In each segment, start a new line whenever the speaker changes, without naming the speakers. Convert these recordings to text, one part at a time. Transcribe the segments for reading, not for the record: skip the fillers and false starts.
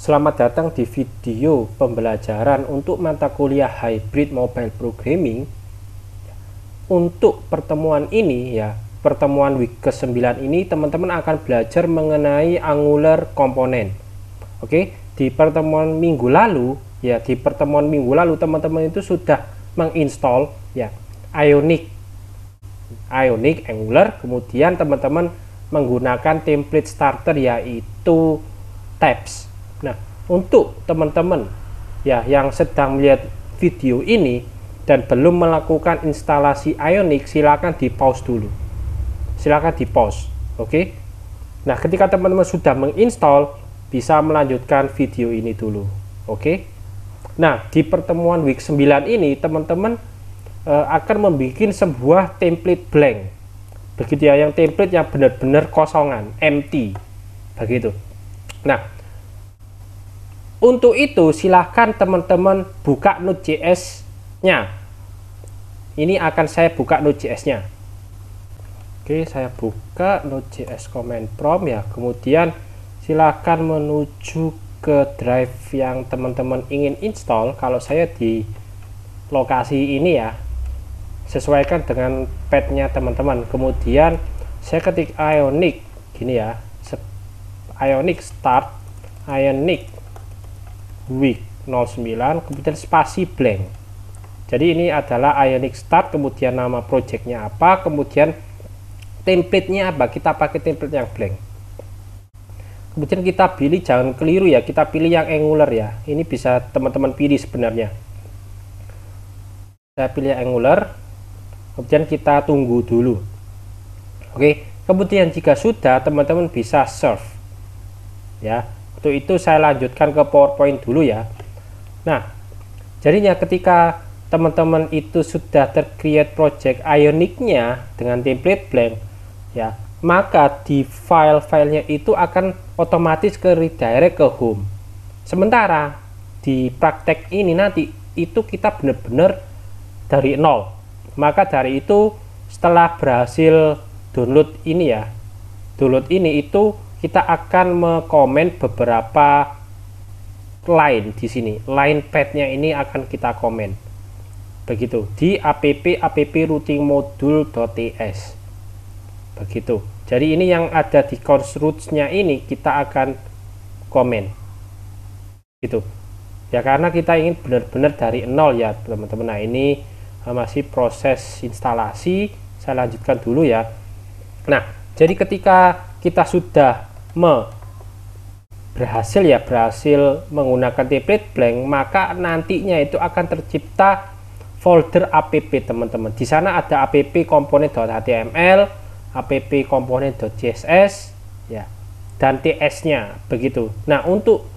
Selamat datang di video pembelajaran untuk mata kuliah Hybrid Mobile Programming. Untuk pertemuan ini ya, pertemuan week ke-9 ini teman-teman akan belajar mengenai Angular Component. Oke, di pertemuan minggu lalu teman-teman itu sudah menginstall ya Ionic Angular, kemudian teman-teman menggunakan template starter yaitu tabs. Nah, untuk teman-teman ya yang sedang melihat video ini dan belum melakukan instalasi Ionic, silakan di pause dulu. Silakan di pause. Oke. Nah, ketika teman-teman sudah menginstal, bisa melanjutkan video ini dulu. Oke. Nah, di pertemuan week 9 ini teman-teman akan membuat sebuah template blank. Begitu ya, yang template yang benar-benar kosongan, empty. Begitu. Nah, untuk itu silahkan teman-teman buka Node.js-nya. Ini akan saya buka Node.js-nya. Oke, saya buka Node.js command prompt ya. Kemudian silahkan menuju ke drive yang teman-teman ingin install. Kalau saya di lokasi ini ya, sesuaikan dengan path-nya teman-teman. Kemudian saya ketik Ionic gini ya, Ionic start, Ionic week 09, kemudian spasi blank. Jadi ini adalah Ionic start, kemudian nama projectnya apa, kemudian template-nya apa, kita pakai template yang blank. Kemudian kita pilih, jangan keliru ya, kita pilih yang Angular ya. Ini bisa teman-teman pilih sebenarnya. Saya pilih Angular, kemudian kita tunggu dulu. Oke, kemudian jika sudah, teman-teman bisa save ya. Untuk itu saya lanjutkan ke PowerPoint dulu ya. Nah, jadinya ketika teman-teman itu sudah tercreate project Ionic-nya dengan template blank ya, maka di file-filenya itu akan otomatis ke redirect ke home. Sementara di praktek ini nanti itu kita benar-benar dari nol. Maka dari itu setelah berhasil download ini ya, itu kita akan mengomen beberapa line di sini. Line path-nya ini akan kita komen. Begitu di app routing module.ts. Begitu. Jadi ini yang ada di construct-nya ini kita akan komen. Gitu. Ya, karena kita ingin benar-benar dari nol ya, teman-teman. Nah, ini masih proses instalasi. Saya lanjutkan dulu ya. Nah, jadi ketika kita sudah berhasil menggunakan template blank, maka nantinya itu akan tercipta folder app teman-teman. Di sana ada app component.html, app component.css ya, dan ts-nya begitu. Nah, untuk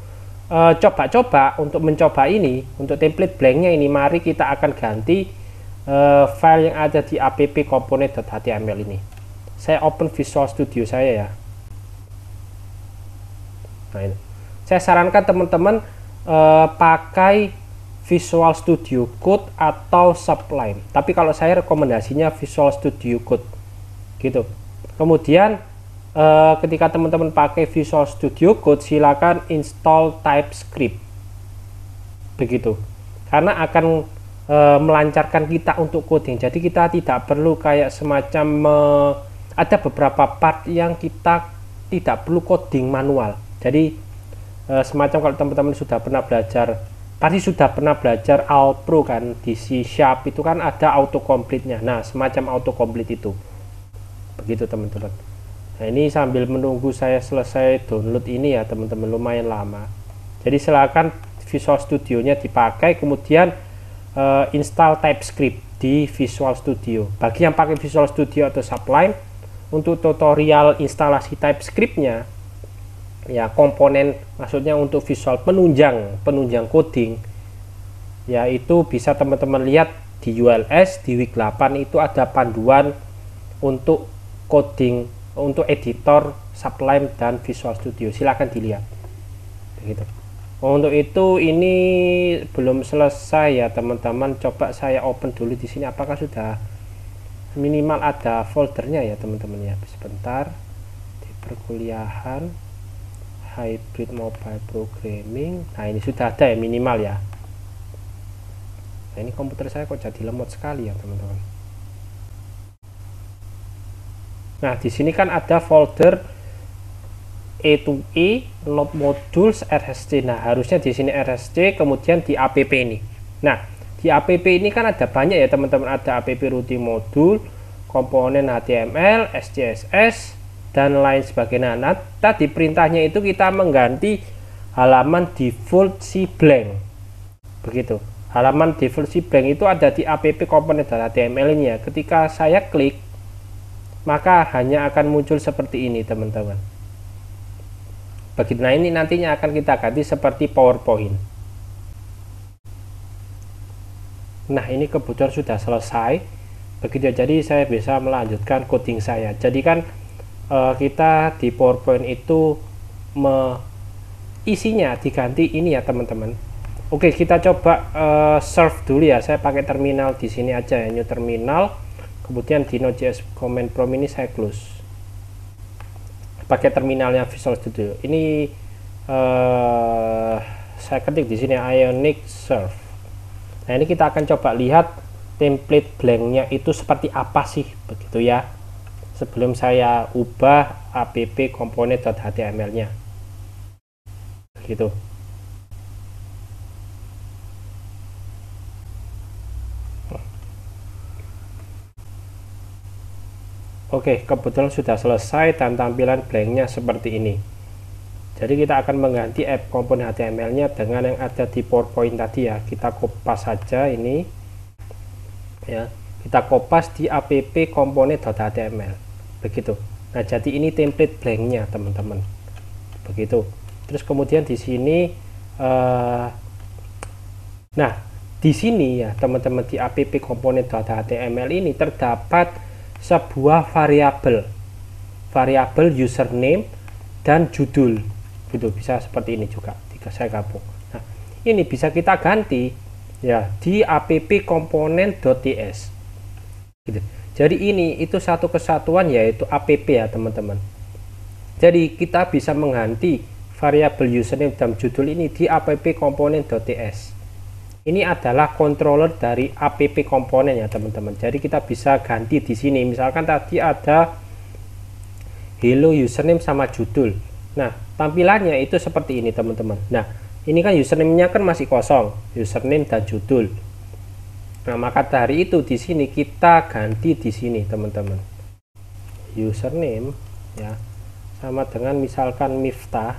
mencoba ini, untuk template blanknya ini, mari kita akan ganti file yang ada di app component.html ini. Saya open Visual Studio saya ya. Nah, ini. Saya sarankan teman-teman pakai Visual Studio Code atau Sublime. Tapi kalau saya rekomendasinya Visual Studio Code. Gitu. Kemudian ketika teman-teman pakai Visual Studio Code, silakan install TypeScript. Begitu. Karena akan melancarkan kita untuk coding. Jadi kita tidak perlu kayak semacam ada beberapa part yang kita tidak perlu coding manual. Jadi semacam kalau teman-teman sudah pernah belajar, pasti sudah pernah belajar All-Pro kan, di C# itu kan ada autocomplete-nya. Nah, semacam autocomplete itu. Begitu teman-teman. Nah, ini sambil menunggu saya selesai download ini ya teman-teman, lumayan lama. Jadi silakan Visual Studio-nya dipakai, kemudian install TypeScript di Visual Studio. Bagi yang pakai Visual Studio atau Sublime, untuk tutorial instalasi TypeScript-nya ya, komponen maksudnya untuk visual penunjang coding ya, itu bisa teman-teman lihat di ULS di week 8 itu ada panduan untuk coding untuk editor Sublime dan Visual Studio. Silahkan dilihat. Begitu. Untuk itu ini belum selesai ya teman-teman. Coba saya open dulu di sini, apakah sudah minimal ada foldernya ya teman-teman ya. Sebentar, di perkuliahan hybrid mobile programming. Nah, ini sudah ada ya minimal ya. Nah, ini komputer saya kok jadi lemot sekali ya teman-teman. Nah, di sini kan ada folder E2E load modules RSC. Nah, harusnya di sini RSC, kemudian di app ini. Nah, di app ini kan ada banyak ya teman-teman, ada app routing module, komponen HTML, SCSS, dan lain sebagainya. Nah, tadi perintahnya itu kita mengganti halaman default si blank. Begitu. Halaman default si blank itu ada di app komponen HTML ini ya. Ketika saya klik, maka hanya akan muncul seperti ini teman-teman. Begitu. Nah, ini nantinya akan kita ganti seperti PowerPoint. Nah, ini kebetulan sudah selesai. Begitu. Jadi saya bisa melanjutkan coding saya. Jadi kan kita di PowerPoint itu isinya diganti ini ya teman-teman. Oke, kita coba serve dulu ya. Saya pakai terminal di sini aja ya, new terminal. Kemudian di Node.js command prompt ini saya close. Pakai terminalnya Visual Studio. Ini saya ketik di sini Ionic Serve. Nah, ini kita akan coba lihat template blanknya itu seperti apa sih, begitu ya. Sebelum saya ubah app komponen.html-nya. Gitu. Oke, kebetulan sudah selesai dan tampilan blanknya seperti ini. Jadi kita akan mengganti app komponen HTML-nya dengan yang ada di PowerPoint tadi ya. Kita kopas saja ini. Ya, kita kopas di app komponen.html. Begitu. Nah, jadi ini template blanknya teman-teman. Begitu. Terus kemudian di sini nah, di sini ya teman-teman, di app komponen.html ini terdapat sebuah variabel username dan judul. Gitu, bisa seperti ini juga jika saya gabung. Nah, ini bisa kita ganti ya di app komponen.ts. Gitu. Jadi ini itu satu kesatuan yaitu app ya teman-teman. Jadi kita bisa mengganti variabel username dan judul ini di app komponen.ts. Ini adalah controller dari app komponen ya teman-teman. Jadi kita bisa ganti di sini. Misalkan tadi ada hello username sama judul. Nah, tampilannya itu seperti ini teman-teman. Nah, ini kan username-nya kan masih kosong, username dan judul. Nah, maka dari itu di sini kita ganti di sini teman-teman. Username ya sama dengan misalkan Miftah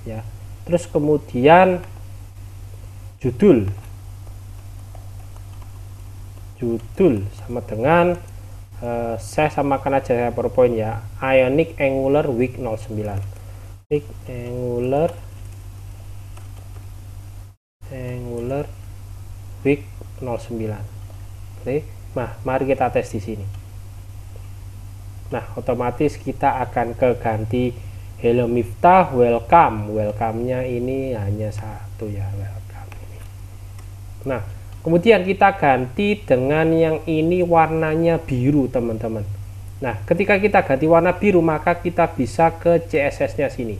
ya. Terus kemudian judul sama dengan saya samakan aja ya PowerPoint ya, Ionic Angular Week 09. Angular Week 09. Oke. Nah, mari kita tes di sini. Nah, otomatis kita akan keganti hello Miftah welcome. Welcome-nya ini hanya satu ya, welcome ini. Nah, kemudian kita ganti dengan yang ini warnanya biru teman-teman. Nah, ketika kita ganti warna biru maka kita bisa ke CSS-nya sini.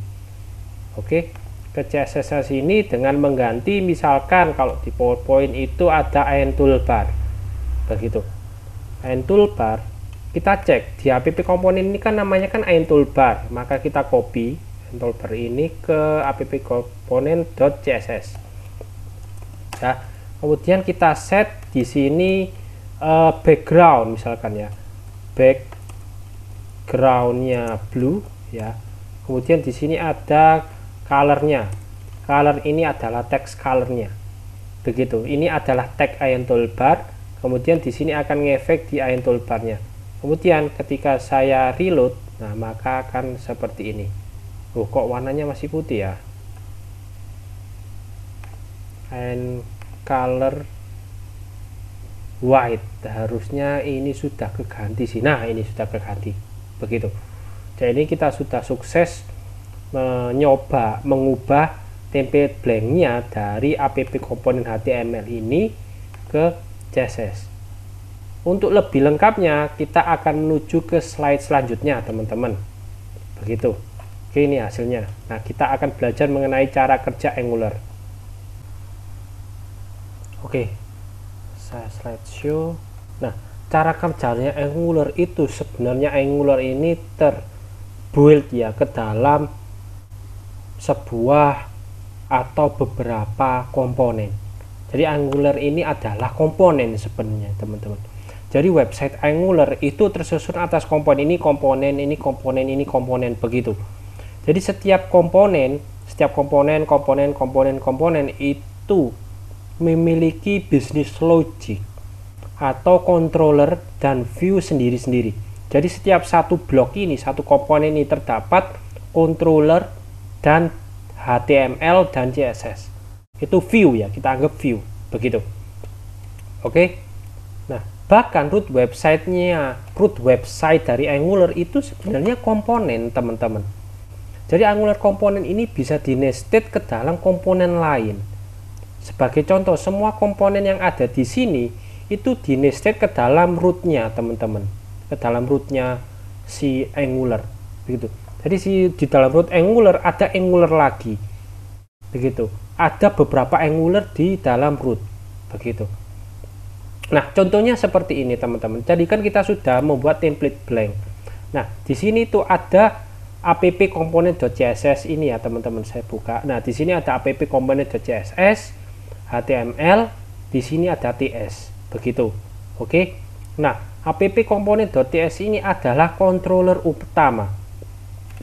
Oke, ke CSS-nya sini dengan mengganti misalkan kalau di PowerPoint itu ada IN toolbar. Begitu. IN toolbar, kita cek di app komponen ini kan namanya kan IN toolbar, maka kita copy IN toolbar ini ke app komponen.css. Ya. Kemudian kita set di sini background misalkan ya, backgroundnya blue ya. Kemudian di sini ada colornya, color ini adalah text colornya. Begitu. Ini adalah tag IN toolbar. Kemudian di sini akan ngefek di IN toolbarnya. Kemudian ketika saya reload, nah maka akan seperti ini. Oh, kok warnanya masih putih ya? IN color white, harusnya ini sudah keganti sih. Nah, ini sudah keganti. Begitu. Jadi kita sudah sukses mencoba mengubah template blanknya dari app komponen HTML ini ke CSS. Untuk lebih lengkapnya kita akan menuju ke slide selanjutnya teman-teman. Begitu. Oke, ini hasilnya. Nah, kita akan belajar mengenai cara kerja Angular. Oke, saya slideshow. Nah, cara kerjanya Angular itu sebenarnya Angular ini terbuild ya ke dalam sebuah atau beberapa komponen. Jadi Angular ini adalah komponen sebenarnya, teman-teman. Jadi website Angular itu tersusun atas komponen ini, komponen ini, komponen ini, komponen begitu. Jadi setiap komponen itu memiliki business logic atau controller dan view sendiri-sendiri. Jadi setiap satu blok ini, satu komponen ini terdapat controller dan HTML dan CSS. Itu view ya, kita anggap view begitu. Oke. Nah, bahkan root website dari Angular itu sebenarnya komponen, teman-teman. Jadi Angular komponen ini bisa di-nested ke dalam komponen lain. Sebagai contoh, semua komponen yang ada di sini itu di-nested ke dalam rootnya, teman-teman. Ke dalam rootnya si Angular, begitu. Jadi di dalam root Angular ada Angular lagi, begitu. Ada beberapa Angular di dalam root, begitu. Nah, contohnya seperti ini, teman-teman. Jadi kan kita sudah membuat template blank. Nah, di sini tuh ada app component.css ini ya, teman-teman. Saya buka. Nah, di sini ada app component.css, HTML, di sini ada TS, begitu. Oke. Nah, app component.ts ini adalah controller utama.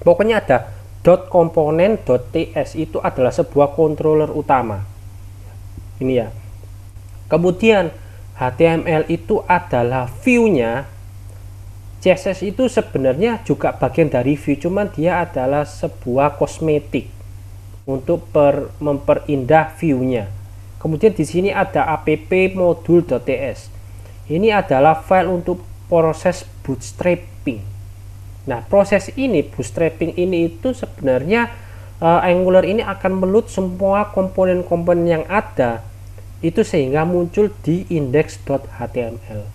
Pokoknya ada .component.ts itu adalah sebuah controller utama. Ini ya. Kemudian HTML itu adalah view-nya. CSS itu sebenarnya juga bagian dari view, cuman dia adalah sebuah kosmetik untuk memperindah view-nya. Kemudian di sini ada app module.ts. Ini adalah file untuk proses bootstrapping. Nah, proses ini, bootstrapping ini itu sebenarnya Angular ini akan meload semua komponen-komponen yang ada itu sehingga muncul di index.html.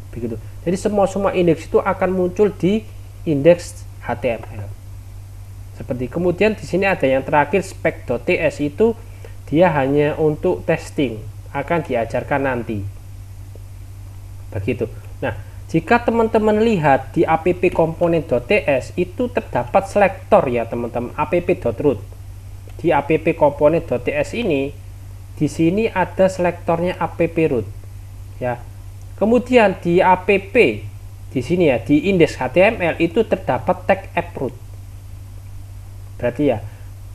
Begitu. Jadi semua indeks itu akan muncul di indeks HTML. Seperti kemudian di sini ada yang terakhir spec.ts itu dia hanya untuk testing, akan diajarkan nanti. Begitu. Nah, jika teman-teman lihat di app component.ts itu terdapat selektor ya, teman-teman, app.root. Di app component.ts ini di sini ada selektornya app.root ya. Kemudian di app di sini ya, di index HTML itu terdapat tag app.root. Berarti ya,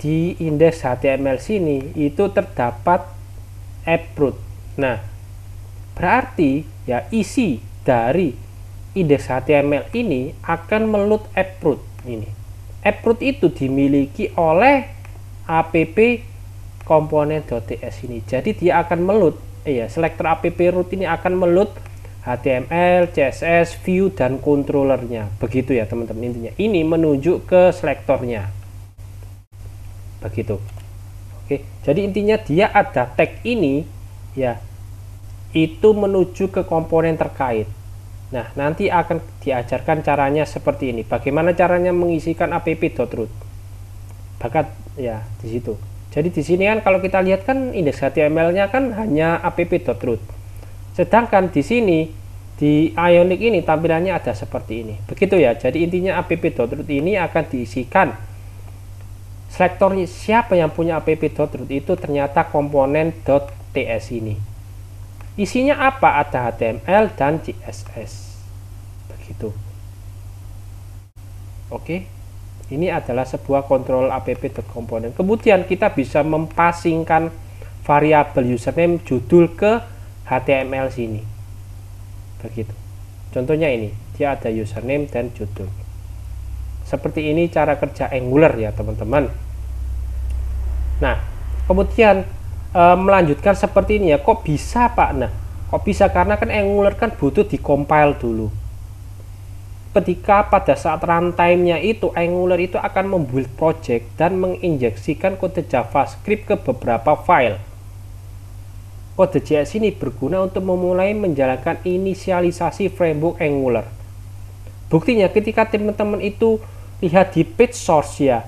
di indeks HTML sini itu terdapat app.root. Nah, berarti ya isi dari indeks HTML ini akan meload app.root ini. App.root itu dimiliki oleh app component.ts ini. Jadi dia akan meload selektor app.root ini akan meload HTML, CSS, view dan controllernya. Begitu ya, teman-teman, intinya. Ini menunjuk ke selektornya. Begitu. Oke, jadi intinya dia ada tag ini ya. Itu menuju ke komponen terkait. Nah, nanti akan diajarkan caranya seperti ini. Bagaimana caranya mengisikan app.root. Bakat ya di situ. Jadi di sini kan kalau kita lihat kan indeks HTML-nya kan hanya app.root. Sedangkan di sini di Ionic ini tampilannya ada seperti ini. Begitu ya. Jadi intinya app.root ini akan diisikan selektornya. Siapa yang punya app.root itu ternyata komponen.ts ini. Isinya apa? Ada HTML dan CSS. Begitu. Oke. Ini adalah sebuah kontrol app.component. Kemudian kita bisa mempasingkan variabel username judul ke HTML sini. Begitu. Contohnya ini, dia ada username dan judul. Seperti ini cara kerja Angular ya, teman-teman. Nah, kemudian melanjutkan seperti ini ya. Kok bisa, Pak? Nah, kok bisa? Karena kan Angular kan butuh di-compile dulu. Ketika pada saat runtime-nya itu Angular itu akan membuild project dan menginjeksikan kode JavaScript ke beberapa file. Kode JS ini berguna untuk memulai menjalankan inisialisasi framework Angular. Buktinya ketika teman-teman itu lihat di page source ya,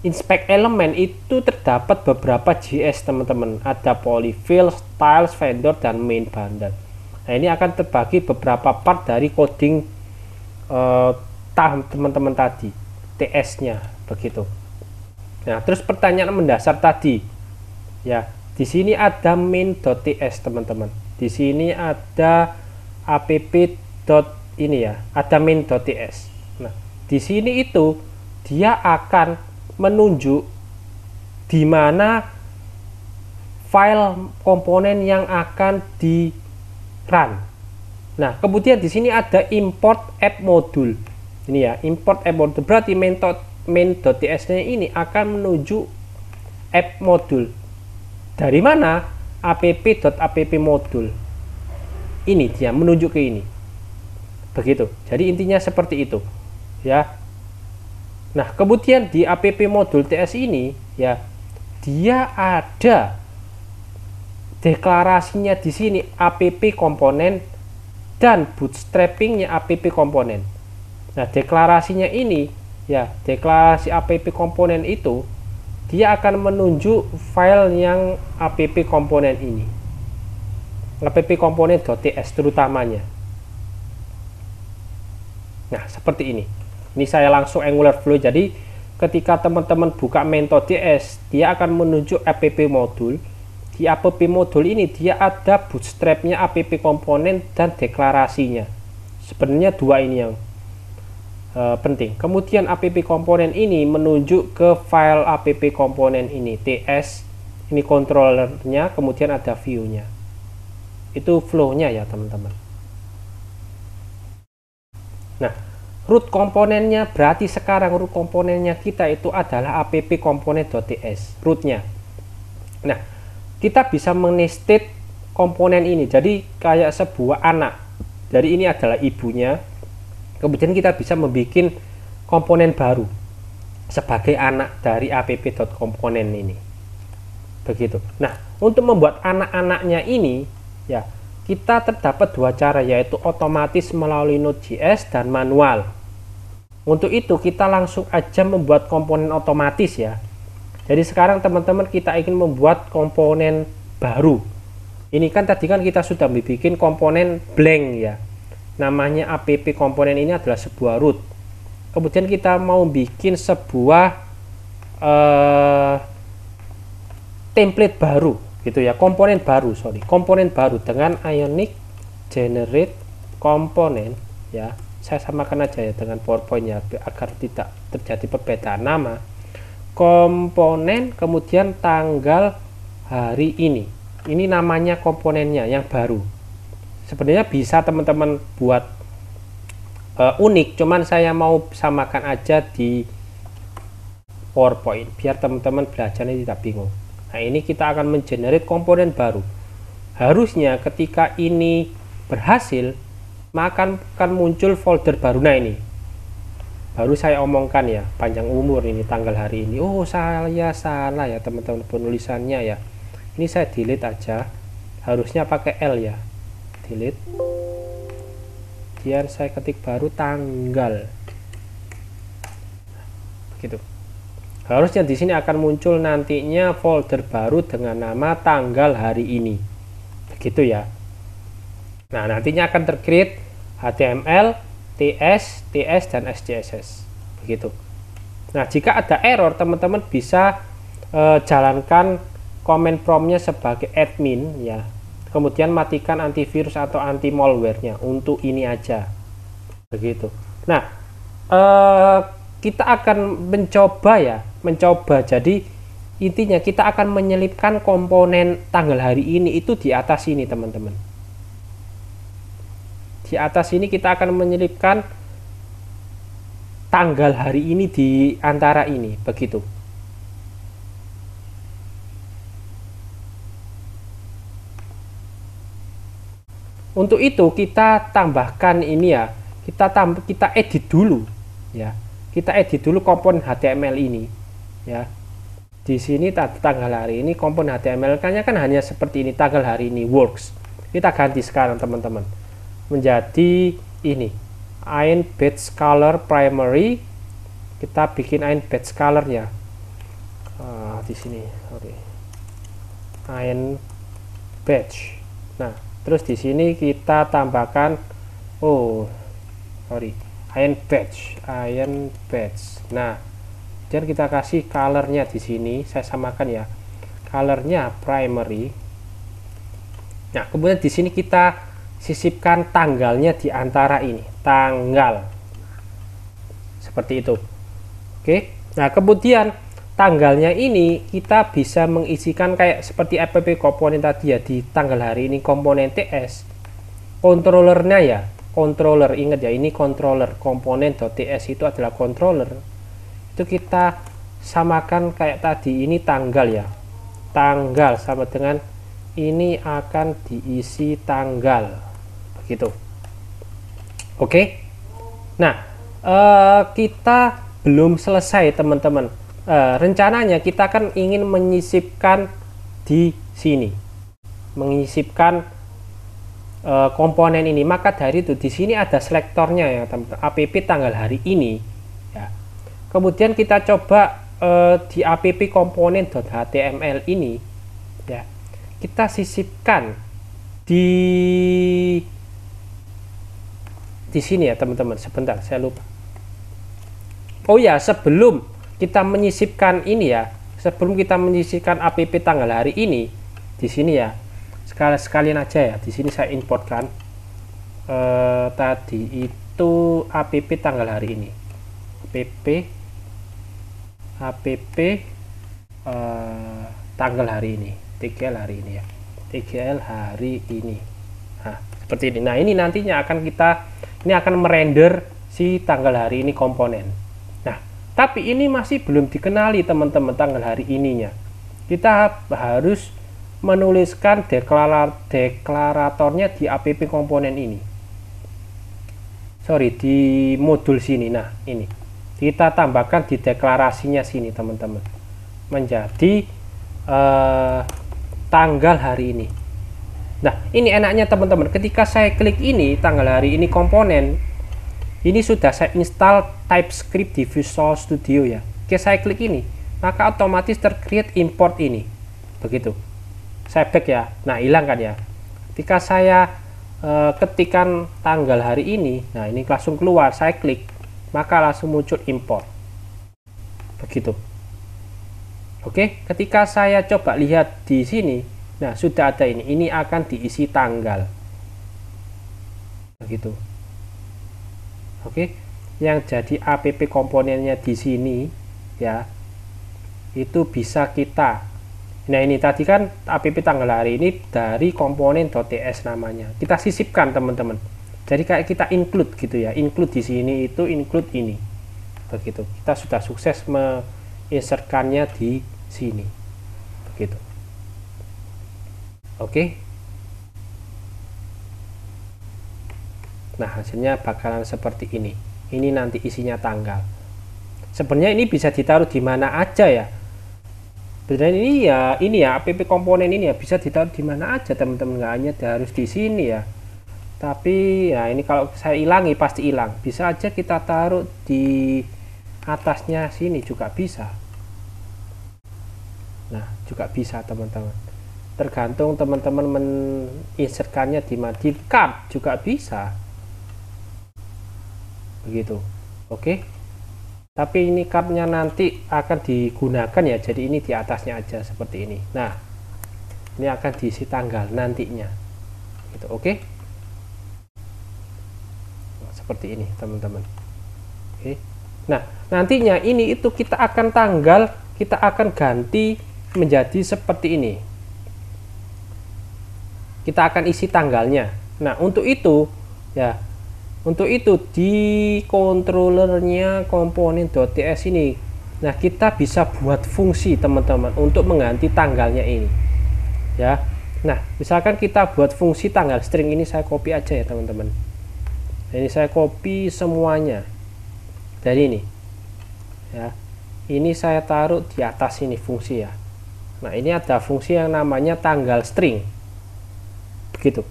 inspect element itu terdapat beberapa JS teman-teman, ada polyfill, styles, vendor, dan main bundle. Nah ini akan terbagi beberapa part dari coding teman-teman tadi, TS nya begitu. Nah terus pertanyaan mendasar tadi ya, di sini ada main.ts teman-teman, di sini ada app ini ya, ada main.ts. Nah di sini itu dia akan menunjuk di mana file komponen yang akan di run. Nah, kemudian di sini ada import app module. Ini ya, import app module. Berarti main.ts-nya ini akan menuju app module. Dari mana? app.app module. Ini dia menuju ke ini. Begitu. Jadi intinya seperti itu. Ya. Nah, kemudian di app modul TS ini ya, dia ada deklarasinya di sini app komponen dan bootstrappingnya app komponen. Nah, deklarasinya ini ya, deklarasi app komponen itu dia akan menunjuk file yang app komponen ini. App komponen.ts terutamanya. Nah, seperti ini. Ini saya langsung Angular Flow. Jadi ketika teman-teman buka main.ts, dia akan menuju app modul. Di app modul ini dia ada bootstrapnya app komponen dan deklarasinya. Sebenarnya dua ini yang penting. Kemudian app komponen ini menuju ke file app komponen ini, ts. Ini controllernya, kemudian ada view-nya. Itu flow-nya ya teman-teman. Nah, root komponennya berarti sekarang root komponennya kita itu adalah app komponen.ts rootnya. Nah, kita bisa menestate komponen ini jadi kayak sebuah anak. Jadi ini adalah ibunya. Kemudian kita bisa membuat komponen baru sebagai anak dari app.komponen ini. Begitu. Nah, untuk membuat anak-anaknya ini ya, kita terdapat dua cara, yaitu otomatis melalui Node.js dan manual. Untuk itu kita langsung aja membuat komponen otomatis ya. Jadi sekarang teman-teman kita ingin membuat komponen baru. Ini kan tadi kan kita sudah bikin komponen blank ya. Namanya app komponen ini adalah sebuah root. Kemudian kita mau bikin sebuah template baru gitu ya, komponen baru dengan Ionic generate komponen ya. Saya samakan aja ya dengan PowerPoint ya, agar tidak terjadi perbedaan nama. Komponen kemudian tanggal hari ini namanya komponennya yang baru. Sebenarnya bisa teman-teman buat unik, cuman saya mau samakan aja di PowerPoint biar teman-teman belajarnya tidak bingung. Nah, ini kita akan mengenerate komponen baru. Harusnya ketika ini berhasil, maka akan muncul folder baru. Nah, ini baru saya omongkan ya, panjang umur ini tanggal hari ini. Oh, saya salah ya teman-teman penulisannya ya. Ini saya delete aja. Harusnya pakai L ya. Delete. Kemudian saya ketik baru tanggal. Begitu. Harusnya di sini akan muncul nantinya folder baru dengan nama tanggal hari ini. Begitu ya. Nah, nantinya akan tercreate HTML, TS, dan SCSS. Begitu. Nah, jika ada error, teman-teman bisa jalankan command promptnya sebagai admin ya. Kemudian matikan antivirus atau anti malware-nya untuk ini aja. Begitu. Nah, kita akan mencoba. Jadi intinya kita akan menyelipkan komponen tanggal hari ini itu di atas ini, teman-teman. Di atas ini kita akan menyelipkan tanggal hari ini di antara ini, begitu. Untuk itu kita tambahkan ini ya, kita edit dulu ya. Kita edit dulu komponen HTML ini ya. Di sini tanggal hari ini komponen HTML-nya kan hanya seperti ini, tanggal hari ini works. Kita ganti sekarang teman-teman menjadi ini, in batch color primary kita bikin ain batch colornya di sini, sorry, ain batch. Nah, terus di sini kita tambahkan ain batch. Nah, dan kita kasih colornya di sini, saya samakan ya, colornya primary. Nah, kemudian di sini kita sisipkan tanggalnya di antara ini, tanggal, seperti itu. Oke, nah kemudian tanggalnya ini kita bisa mengisikan kayak seperti app komponen tadi ya, di tanggal hari ini komponen TS, controllernya ya, controller, ingat ya, ini controller, komponen.ts itu adalah controller, itu kita samakan kayak tadi, ini tanggal ya, tanggal sama dengan ini akan diisi tanggal, begitu. Oke, nah kita belum selesai teman-teman. Rencananya kita kan ingin menyisipkan di sini, menyisipkan komponen ini, maka dari itu di sini ada selektornya ya teman-teman, app tanggal hari ini ya. Kemudian kita coba di app komponen.html ini ya, kita sisipkan di sini ya teman-teman. Sebentar, saya lupa. Oh ya, sebelum kita menyisipkan ini ya, sebelum kita menyisipkan app tanggal hari ini di sini ya, sekalian aja ya, di sini saya importkan tadi itu app tanggal hari ini, app tanggal hari ini, TGL hari ini ya, TGL hari ini. Nah, seperti ini. Nah, ini nantinya akan ini akan merender si tanggal hari ini komponen. Nah, tapi ini masih belum dikenali teman-teman tanggal hari ininya. Kita harus menuliskan deklaratornya di app komponen ini. Sorry, di modul sini. Nah, ini kita tambahkan di deklarasinya sini teman-teman, menjadi tanggal hari ini. Nah, ini enaknya teman-teman, ketika saya klik ini tanggal hari ini komponen, ini sudah saya install TypeScript di Visual Studio ya. Oke, saya klik ini, maka otomatis tercreate import ini, begitu. Saya back ya. Nah, hilang kan ya. Ketika saya ketikkan tanggal hari ini, nah ini langsung keluar, saya klik, maka langsung muncul import, begitu. Oke, ketika saya coba lihat di sini, nah sudah ada ini akan diisi tanggal, begitu. Oke, yang jadi app komponennya di sini ya, itu bisa kita, nah ini tadi kan app tanggal hari ini dari komponen.ts namanya, kita sisipkan teman-teman, jadi kayak kita include gitu ya, include di sini itu include ini, begitu. Kita sudah sukses menginsertkannya di sini, begitu. Oke. Nah, hasilnya bakalan seperti ini. Ini nanti isinya tanggal. Sebenarnya ini bisa ditaruh di mana aja ya. Sebenarnya ini ya app komponen ini ya bisa ditaruh di mana aja teman-teman, nggak hanya harus di sini ya. Tapi ya ini kalau saya ilangi pasti hilang. Bisa aja kita taruh di atasnya sini juga bisa. Nah, juga bisa teman-teman. Tergantung teman-teman menginsertkannya di card juga bisa. Begitu. Oke. Tapi ini cardnya nanti akan digunakan ya, jadi ini di atasnya aja seperti ini. Nah, ini akan diisi tanggal nantinya. Gitu, oke. Nah, seperti ini teman-teman. Oke. Nah, nantinya ini itu kita akan kita akan ganti menjadi seperti ini. Kita akan isi tanggalnya. Nah, untuk itu ya, di controllernya komponen.ts ini, nah kita bisa buat fungsi teman-teman untuk mengganti tanggalnya ini ya. Nah, misalkan kita buat fungsi tanggal string ini, saya copy aja ya teman-teman. Ini saya copy semuanya dari ini ya. Ini saya taruh di atas ini fungsi ya. Nah, ini ada fungsi yang namanya tanggal string, begitu.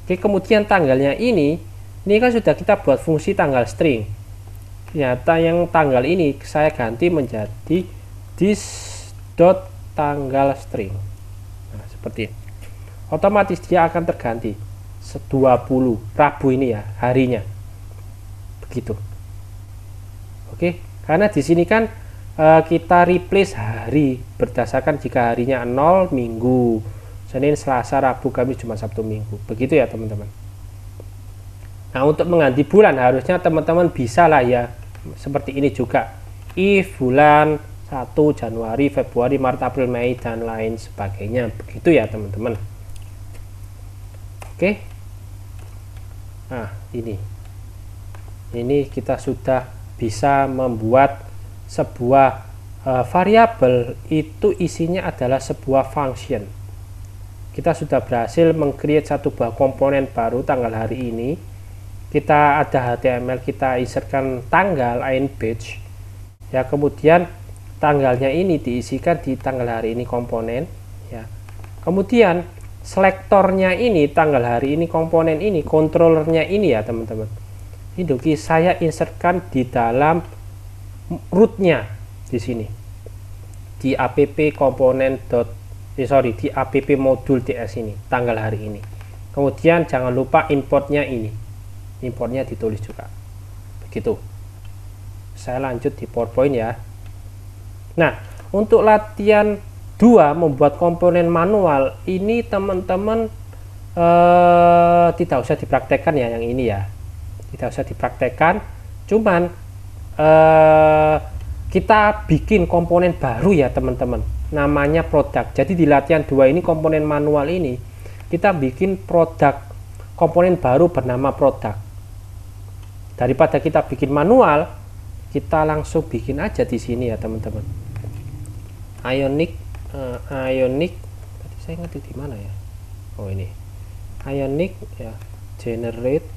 Oke, kemudian tanggalnya ini kan sudah kita buat fungsi tanggal string. Ternyata yang tanggal ini saya ganti menjadi this.tanggal string. Nah, seperti ini. Otomatis dia akan terganti 20 Rabu ini ya, harinya. Begitu. Oke, karena di sini kan kita replace hari berdasarkan jika harinya 0, Minggu, Senin, Selasa, Rabu, Kamis, Jumat, Sabtu, Minggu. Begitu ya teman-teman. Nah, untuk mengganti bulan harusnya teman-teman bisa lah ya, seperti ini juga. If bulan 1 Januari, Februari, Maret, April, Mei, dan lain sebagainya. Begitu ya teman-teman. Oke. Nah, ini kita sudah bisa membuat sebuah variabel, itu isinya adalah sebuah function. Kita sudah berhasil meng-create satu buah komponen baru tanggal hari ini. Kita ada HTML, kita insertkan tanggal InPage ya, kemudian tanggalnya ini diisikan di tanggal hari ini komponen ya. Kemudian selektornya ini tanggal hari ini komponen ini, controllernya ini ya teman-teman. Ini saya insertkan di dalam rootnya di sini di app komponen di app modul ts ini tanggal hari ini. Kemudian jangan lupa importnya ini. Importnya ditulis juga. Begitu. Saya lanjut di PowerPoint ya. Nah, untuk latihan 2 membuat komponen manual ini teman-teman tidak usah dipraktekkan ya yang ini ya. Tidak usah dipraktekkan. Cuman kita bikin komponen baru ya teman-teman. Namanya produk. Jadi di latihan 2 ini komponen manual ini kita bikin produk, komponen baru bernama produk. Daripada kita bikin manual, kita langsung bikin aja di sini ya teman-teman. Ionic tadi saya ngetik di mana ya? Oh ini. Ionic ya, generate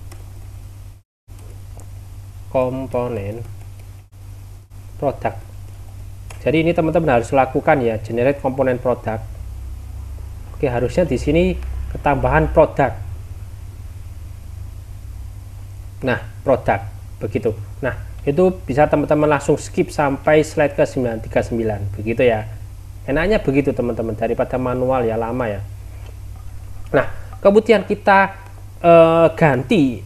komponen produk. Jadi ini teman-teman harus lakukan ya, generate komponen produk. Oke, harusnya di sini ketambahan produk. Nah, produk begitu. Nah, itu bisa teman-teman langsung skip sampai slide ke 939 begitu ya. Enaknya begitu teman-teman, daripada manual ya, lama ya. Nah, kemudian kita ganti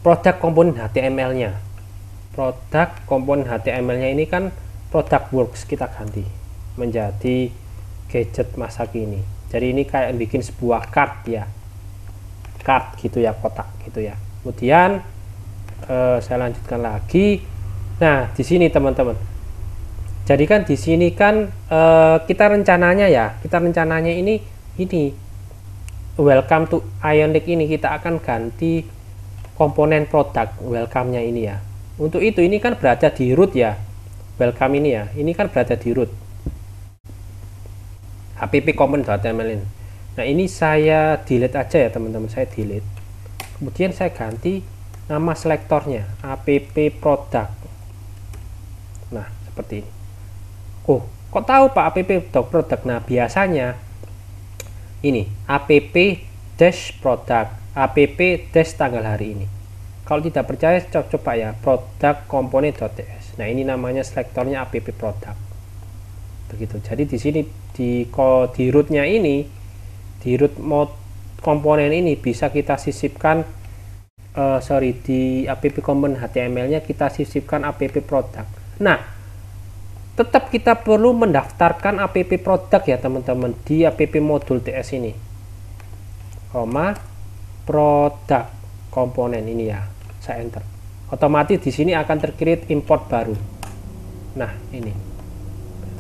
produk komponen HTML-nya. Produk komponen HTML-nya ini kan product works, kita ganti menjadi gadget masa kini. Jadi ini kayak bikin sebuah card ya. Card gitu ya, kotak gitu ya. Kemudian saya lanjutkan lagi. Nah, di sini teman-teman. Jadi kan di sini kan kita rencananya ini welcome to Ionic ini kita akan ganti komponen produk welcome-nya ini ya. Untuk itu ini kan berada di root ya. Welcome ini ya. Ini kan berada di root. app component.html ini. Nah, ini saya delete aja ya teman-teman, saya delete. Kemudian saya ganti nama selektornya app product. Nah, seperti ini. Oh, kok tahu Pak app product? Nah, biasanya ini app product, app tanggal hari ini. Kalau tidak percaya, coba ya product component.ts. Nah, ini namanya selektornya app product. Begitu. Jadi di sini di rootnya ini, di root mode komponen ini bisa kita sisipkan di app component HTML-nya kita sisipkan app product. Nah, tetap kita perlu mendaftarkan app product ya teman-teman di app modul ts ini, produk komponen ini ya. Saya enter. Otomatis di sini akan tercreate import baru. Nah, ini.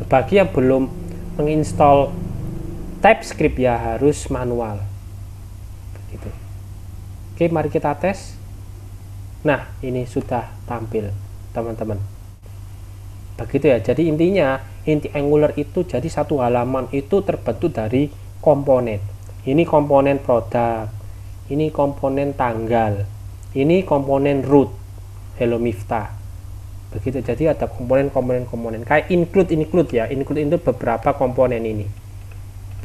Bagi yang belum menginstall TypeScript ya harus manual. Begitu. Oke, mari kita tes. Nah, ini sudah tampil, teman-teman. Begitu ya. Jadi intinya, inti Angular itu jadi satu halaman itu terbentuk dari komponen. Ini komponen produk, ini komponen tanggal, ini komponen root, Hello Miftah. Begitu. Jadi ada komponen kayak include ya. Include itu beberapa komponen ini.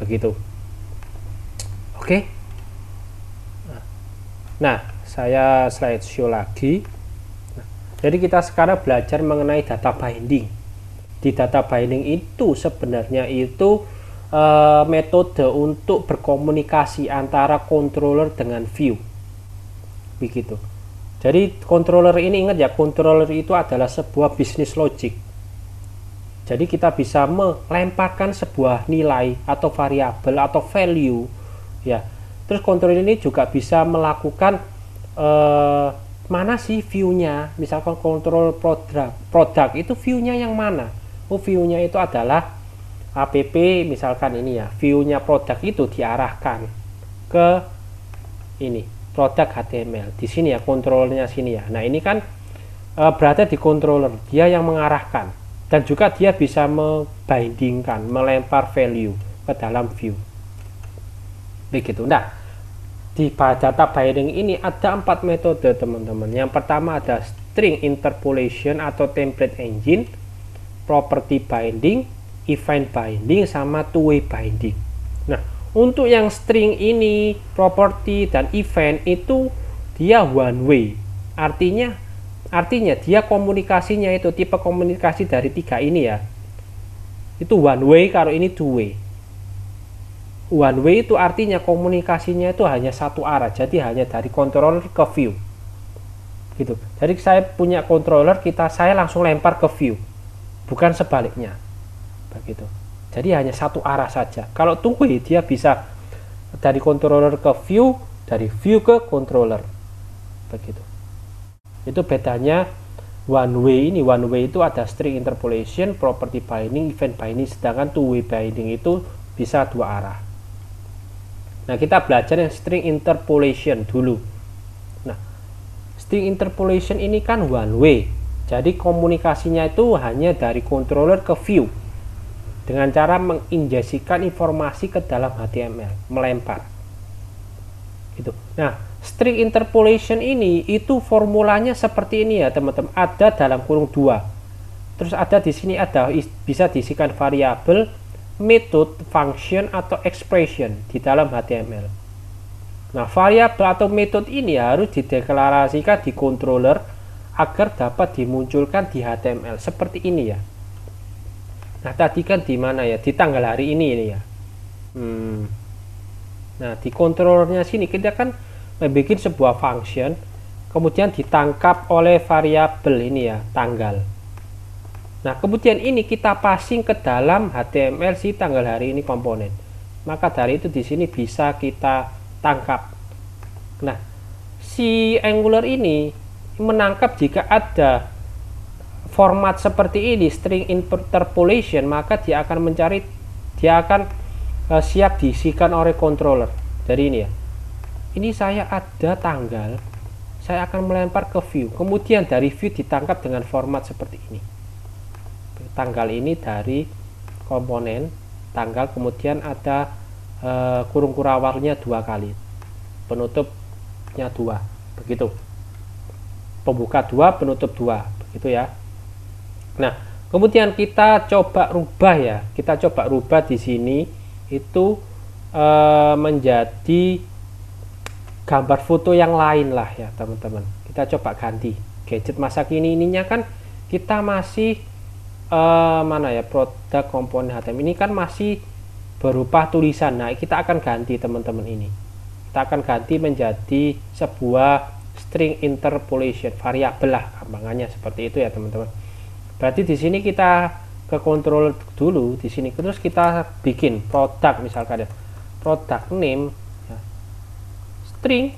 Begitu. Oke. Nah, saya slide show lagi. Nah, Jadi kita sekarang belajar mengenai data binding. Di data binding itu sebenarnya itu metode untuk berkomunikasi antara controller dengan view. Begitu. Jadi controller ini, ingat ya, controller itu adalah sebuah business logic. Jadi kita bisa melemparkan sebuah nilai atau variabel atau value ya. Terus controller ini juga bisa melakukan mana sih view-nya. Misalkan kontrol produk itu view-nya yang mana? Oh, view-nya itu adalah app, misalkan ini ya. View-nya produk itu diarahkan ke ini, produk HTML. Di sini ya kontrolnya sini ya. Nah, ini kan berada di controller, dia yang mengarahkan. Dan juga dia bisa membindingkan, melempar value ke dalam view. Begitu. Nah, di data binding ini ada 4 metode, teman-teman. Yang pertama ada string interpolation atau template engine, property binding, event binding, sama two-way binding. Nah, untuk yang string ini, property dan event itu dia one way. Artinya dia komunikasinya itu tipe komunikasi dari 3 ini ya. Itu one way, kalau ini two way. One way itu artinya komunikasinya itu hanya satu arah, jadi hanya dari controller ke view. Gitu. Jadi saya punya controller, saya langsung lempar ke view. Bukan sebaliknya. Begitu. Jadi hanya satu arah saja. Kalau two way dia bisa dari controller ke view, dari view ke controller. Begitu. Itu bedanya one way ini. One way itu ada string interpolation, property binding, event binding, sedangkan two way binding itu bisa dua arah. Nah, kita belajar yang string interpolation dulu. Nah, string interpolation ini kan one way. Jadi komunikasinya itu hanya dari controller ke view dengan cara menginjeksikan informasi ke dalam HTML, melempar. Gitu. Nah, string interpolation ini itu formulanya seperti ini ya, teman-teman. Ada dalam kurung 2. Terus ada di sini ada bisa diisikan variabel, method, function atau expression di dalam HTML. Nah, variabel atau metode ini harus dideklarasikan di controller agar dapat dimunculkan di HTML seperti ini ya. Nah, tadi kan di mana ya? Di tanggal hari ini ya. Nah, di controllernya sini kita kan membuat sebuah function, kemudian ditangkap oleh variabel ini ya, tanggal. Nah, kemudian ini kita passing ke dalam HTML si tanggal hari ini komponen. Maka dari itu di sini bisa kita tangkap. Nah, si Angular ini menangkap jika ada format seperti ini, string interpolation, maka dia akan siap diisikan oleh controller. Dari ini ya. Ini saya ada tanggal, saya akan melempar ke view. Kemudian dari view ditangkap dengan format seperti ini. Tanggal ini dari komponen tanggal, kemudian ada kurung kurawalnya 2 kali, penutupnya 2, begitu. Pembuka 2, penutup 2, begitu ya. Nah, kemudian kita coba rubah ya. Kita coba rubah di sini itu menjadi gambar foto yang lain lah ya, teman-teman. Kita coba ganti gadget masa kini. Ininya kan kita masih mana ya, produk komponen HTML ini kan masih berupa tulisan. Nah, kita akan ganti, teman-teman. Ini kita akan ganti menjadi sebuah string interpolation, variabel lah gampangannya seperti itu ya, teman-teman. Berarti di sini kita ke control dulu di sini, terus kita bikin produk, misalkan ya, produk name ya, string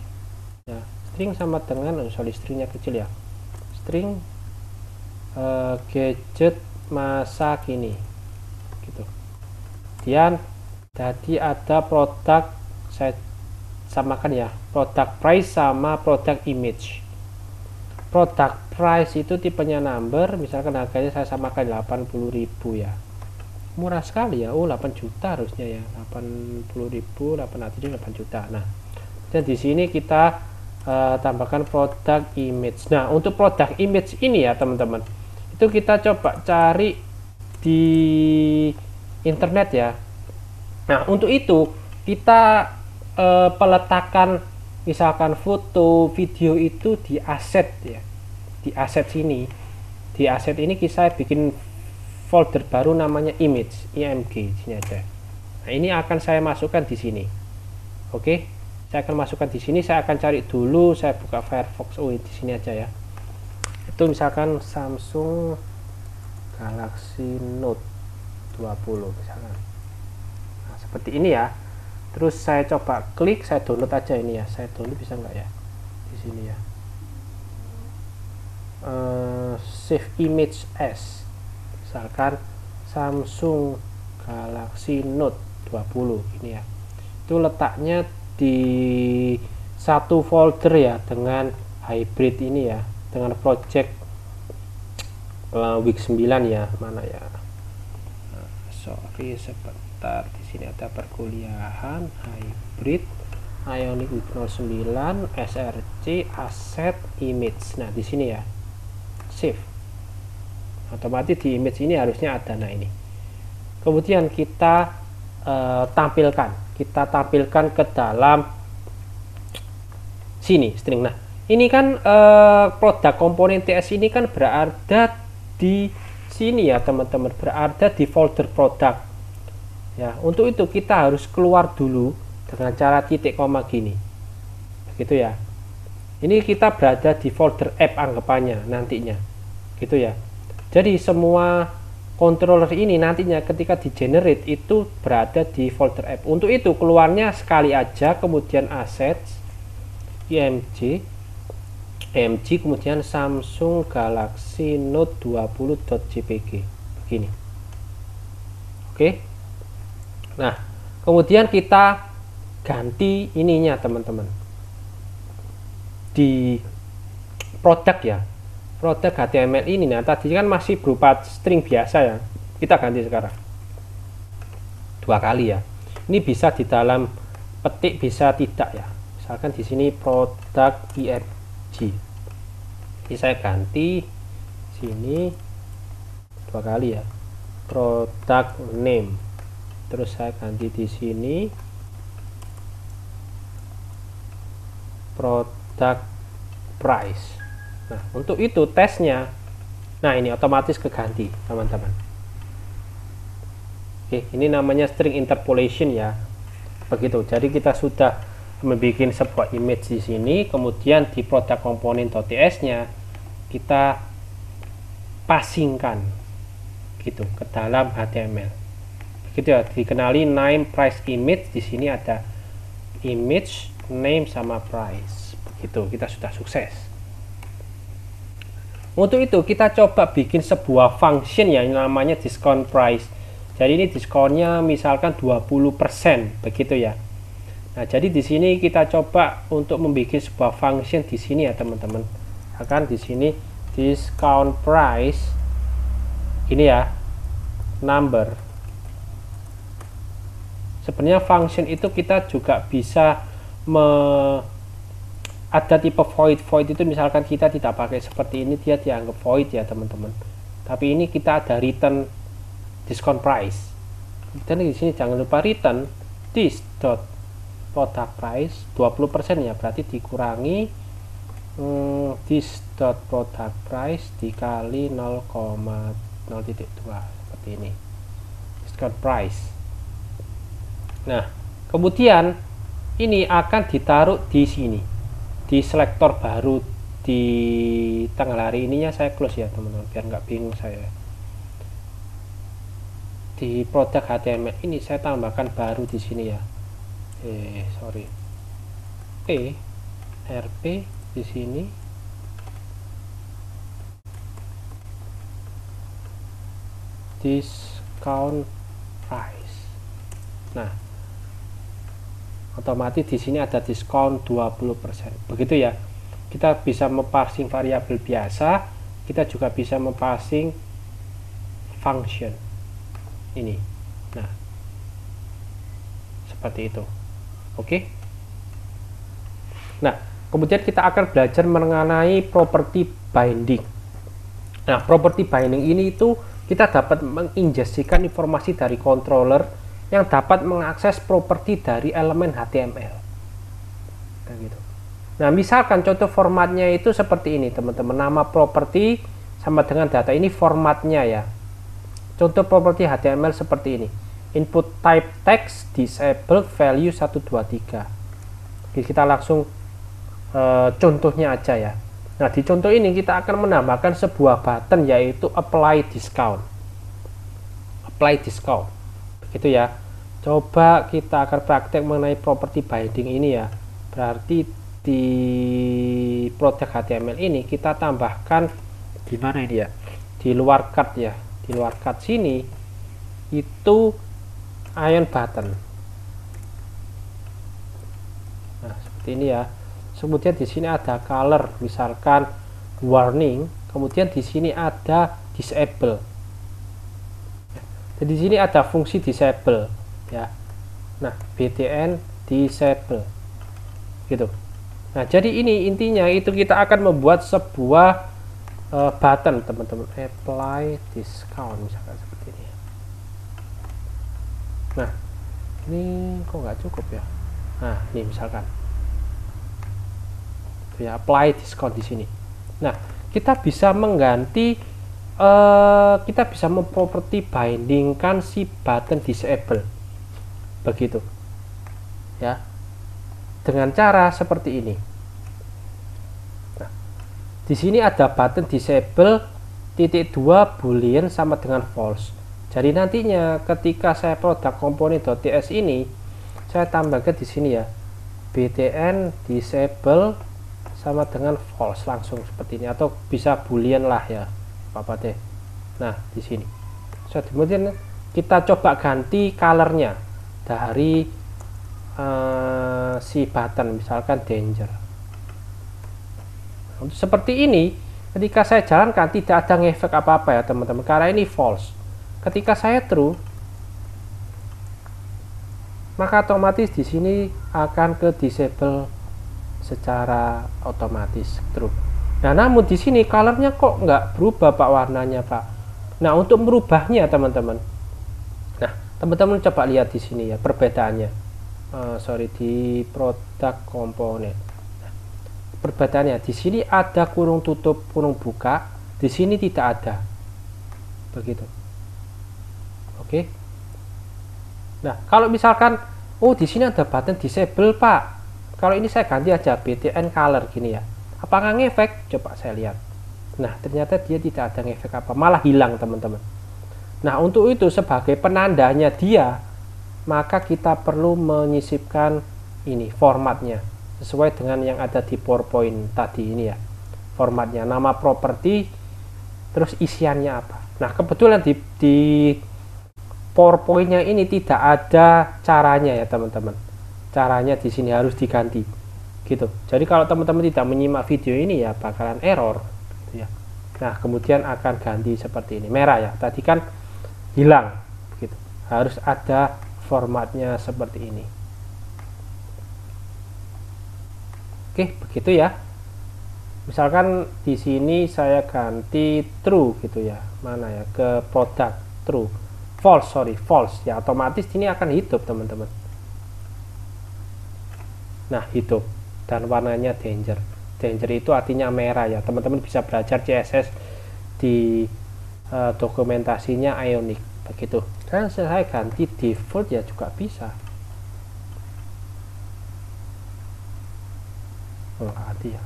ya, string sama dengan stringnya kecil ya, string gadget masa kini gitu. Kemudian tadi ada produk, saya samakan ya, produk price sama produk image. Produk price itu tipenya number, misalkan harganya saya samakan 80.000 ya, murah sekali ya. Oh, 8 juta harusnya ya, 80.000, 8 juta. Nah, dan di sini kita tambahkan produk image. Nah, untuk produk image ini ya, teman-teman, itu kita coba cari di internet ya. Nah, untuk itu kita peletakan misalkan foto, video itu di aset ya. di aset sini, di aset ini saya bikin folder baru namanya image, img, sini aja. Nah, ini akan saya masukkan di sini. Oke, saya akan masukkan di sini. Saya akan cari dulu, saya buka Firefox. Oh, di sini aja ya. Itu misalkan Samsung Galaxy Note 20 misalkan. Nah, seperti ini ya. Terus saya coba klik, saya download aja ini ya. Saya download bisa nggak ya? Di sini ya. Save image as. Misalkan Samsung Galaxy Note 20 ini ya. Itu letaknya di satu folder ya, dengan hybrid ini ya, dengan project week 9 ya. Mana ya? Sorry sebentar, di sini ada perkuliahan hybrid Ionic week 09 src asset image. Nah, di sini ya, save. Otomatis di image ini harusnya ada. Nah, ini kemudian kita tampilkan ke dalam sini string. Nah, ini kan produk komponen TS ini kan berada di sini ya teman-teman, berada di folder produk ya. Untuk itu kita harus keluar dulu dengan cara titik koma gini, begitu ya. Ini kita berada di folder app anggapannya nantinya, gitu ya. Jadi semua controller ini nantinya ketika di generate itu berada di folder app. Untuk itu keluarnya sekali aja, kemudian assets img, kemudian Samsung Galaxy Note 20.jpg begini. Oke. Nah, kemudian kita ganti ininya teman-teman di produk ya, produk HTML ini. Nah, tadi kan masih berupa string biasa ya, kita ganti sekarang 2 kali ya. Ini bisa di dalam petik, bisa tidak ya. Misalkan di sini produk img, ini saya ganti sini 2 kali ya, produk name. Terus saya ganti di sini produk price. Nah, untuk itu tesnya, nah ini otomatis keganti teman-teman. Oke, ini namanya string interpolation ya, begitu. Jadi kita sudah membuat sebuah image di sini, kemudian di produk komponen.ts nya kita passingkan gitu ke dalam HTML, begitu ya. Dikenali name, price, image. Di sini ada image, name sama price, begitu. Kita sudah sukses. Untuk itu kita coba bikin sebuah function ya, namanya discount price. Jadi ini diskonnya misalkan 20%, begitu ya. Nah, jadi di sini kita coba untuk membuat sebuah function di sini ya teman-teman. Akan di sini discount price ini ya, number. Sebenarnya function itu kita juga bisa ada tipe void itu, misalkan kita tidak pakai seperti ini, dia dianggap void ya teman-teman. Tapi ini kita ada return discount price. Dan di sini jangan lupa return this dot product price 20% ya, berarti dikurangi this dot product price dikali 0,0.2 seperti ini, discount price. Nah, kemudian ini akan ditaruh di sini, di selektor baru. Di tanggal hari ininya saya close ya teman-teman, biar nggak bingung saya. Di produk HTML ini saya tambahkan baru di sini ya, rp di sini discount price. Nah, otomatis di sini ada diskon 20%, begitu ya. Kita bisa meparsing variabel biasa, kita juga bisa meparsing function ini. Nah, seperti itu. Oke. Nah, kemudian kita akan belajar mengenai property binding. Nah, property binding ini itu kita dapat menginjeksikan informasi dari controller yang dapat mengakses properti dari elemen HTML. Nah, gitu. Nah, misalkan contoh formatnya itu seperti ini, teman-teman. Nama properti sama dengan data. Ini formatnya ya. Contoh properti HTML seperti ini. Input type text disabled value 123. Oke, kita langsung contohnya aja ya. Nah, di contoh ini kita akan menambahkan sebuah button yaitu apply discount. Apply discount. Begitu ya. Coba kita akan praktek mengenai property binding ini ya. Berarti di produk HTML ini kita tambahkan di mana ini ya, di luar card ya, di luar card sini itu ion button. Nah, seperti ini ya. Kemudian di sini ada color, misalkan warning, kemudian di sini ada disable. Jadi di sini ada fungsi disable ya. Nah, btn disable gitu. Nah, jadi ini intinya itu kita akan membuat sebuah button, teman-teman. Apply discount misalkan seperti ini. Nah, ini kok nggak cukup ya. Nah, ini misalkan ya, apply discount di sini. Nah, kita bisa mengganti kita bisa memproperty bindingkan si button disable begitu ya, dengan cara seperti ini. Nah, di sini ada button disable titik 2 boolean sama dengan false. Jadi nantinya ketika saya produk komponen.ts ini, saya tambahkan di sini ya, btn disable sama dengan false langsung seperti ini, atau bisa boolean lah ya, apa deh. Nah, di sini. Kemudian kita coba ganti colornya dari si button, misalkan danger. Untuk seperti ini, ketika saya jalankan tidak ada ngefek apa-apa ya teman-teman, karena ini false. Ketika saya true, maka otomatis di sini akan ke disable secara otomatis true. Nah, namun di sini colornya kok nggak berubah Pak, warnanya Pak. Nah, untuk merubahnya teman-teman, nah teman-teman coba lihat di sini ya perbedaannya. Di produk komponen. Nah, perbedaannya di sini ada kurung tutup, kurung buka, di sini tidak ada. Begitu. Oke. Nah, kalau misalkan di sini ada button disable Pak. Kalau ini saya ganti aja btn color gini ya. Apakah ngefek? Coba saya lihat. Nah, ternyata dia tidak ada ngefek apa, malah hilang teman-teman. Nah, untuk itu sebagai penandanya dia, maka kita perlu menyisipkan ini formatnya sesuai dengan yang ada di PowerPoint tadi ini ya. Formatnya, nama properti, terus isiannya apa. Nah, kebetulan di PowerPoint-nya ini tidak ada caranya ya teman-teman. Caranya di sini harus diganti gitu. Jadi kalau teman-teman tidak menyimak video ini ya bakalan error gitu ya. Nah, kemudian akan ganti seperti ini, merah ya. Tadi kan hilang gitu. Harus ada formatnya seperti ini. Oke, begitu ya. Misalkan di sini saya ganti true gitu ya. Mana ya? Ke produk true. False ya, otomatis ini akan hidup teman-teman. Nah, hidup dan warnanya danger. Danger itu artinya merah ya. Teman-teman bisa belajar CSS di dokumentasinya Ionic begitu. Dan saya ganti default ya juga bisa.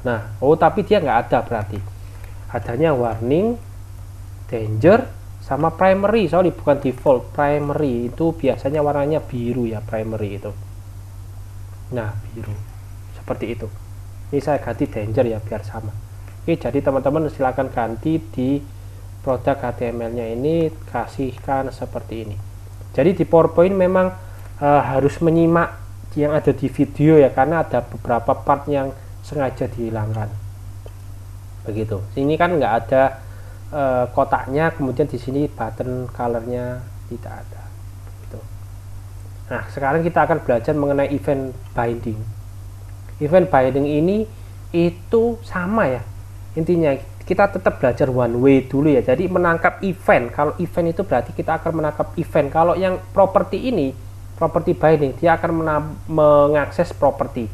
Nah, tapi dia nggak ada berarti. Adanya warning, danger, sama primary. Sorry, bukan default. Primary itu biasanya warnanya biru ya, primary itu. Nah, biru. Seperti itu. Ini saya ganti danger ya biar sama. Oke, jadi teman-teman silakan ganti di produk HTML-nya ini, kasihkan seperti ini. Jadi di PowerPoint memang harus menyimak yang ada di video ya, karena ada beberapa part yang sengaja dihilangkan. Begitu. Ini kan nggak ada kotaknya, kemudian di sini button colornya tidak ada. Gitu. Nah, sekarang kita akan belajar mengenai event binding. Event binding ini itu sama ya. Intinya kita tetap belajar one way dulu ya. Jadi menangkap event. Kalau event itu berarti kita akan menangkap event. Kalau yang properti ini, property binding, dia akan mengakses properti.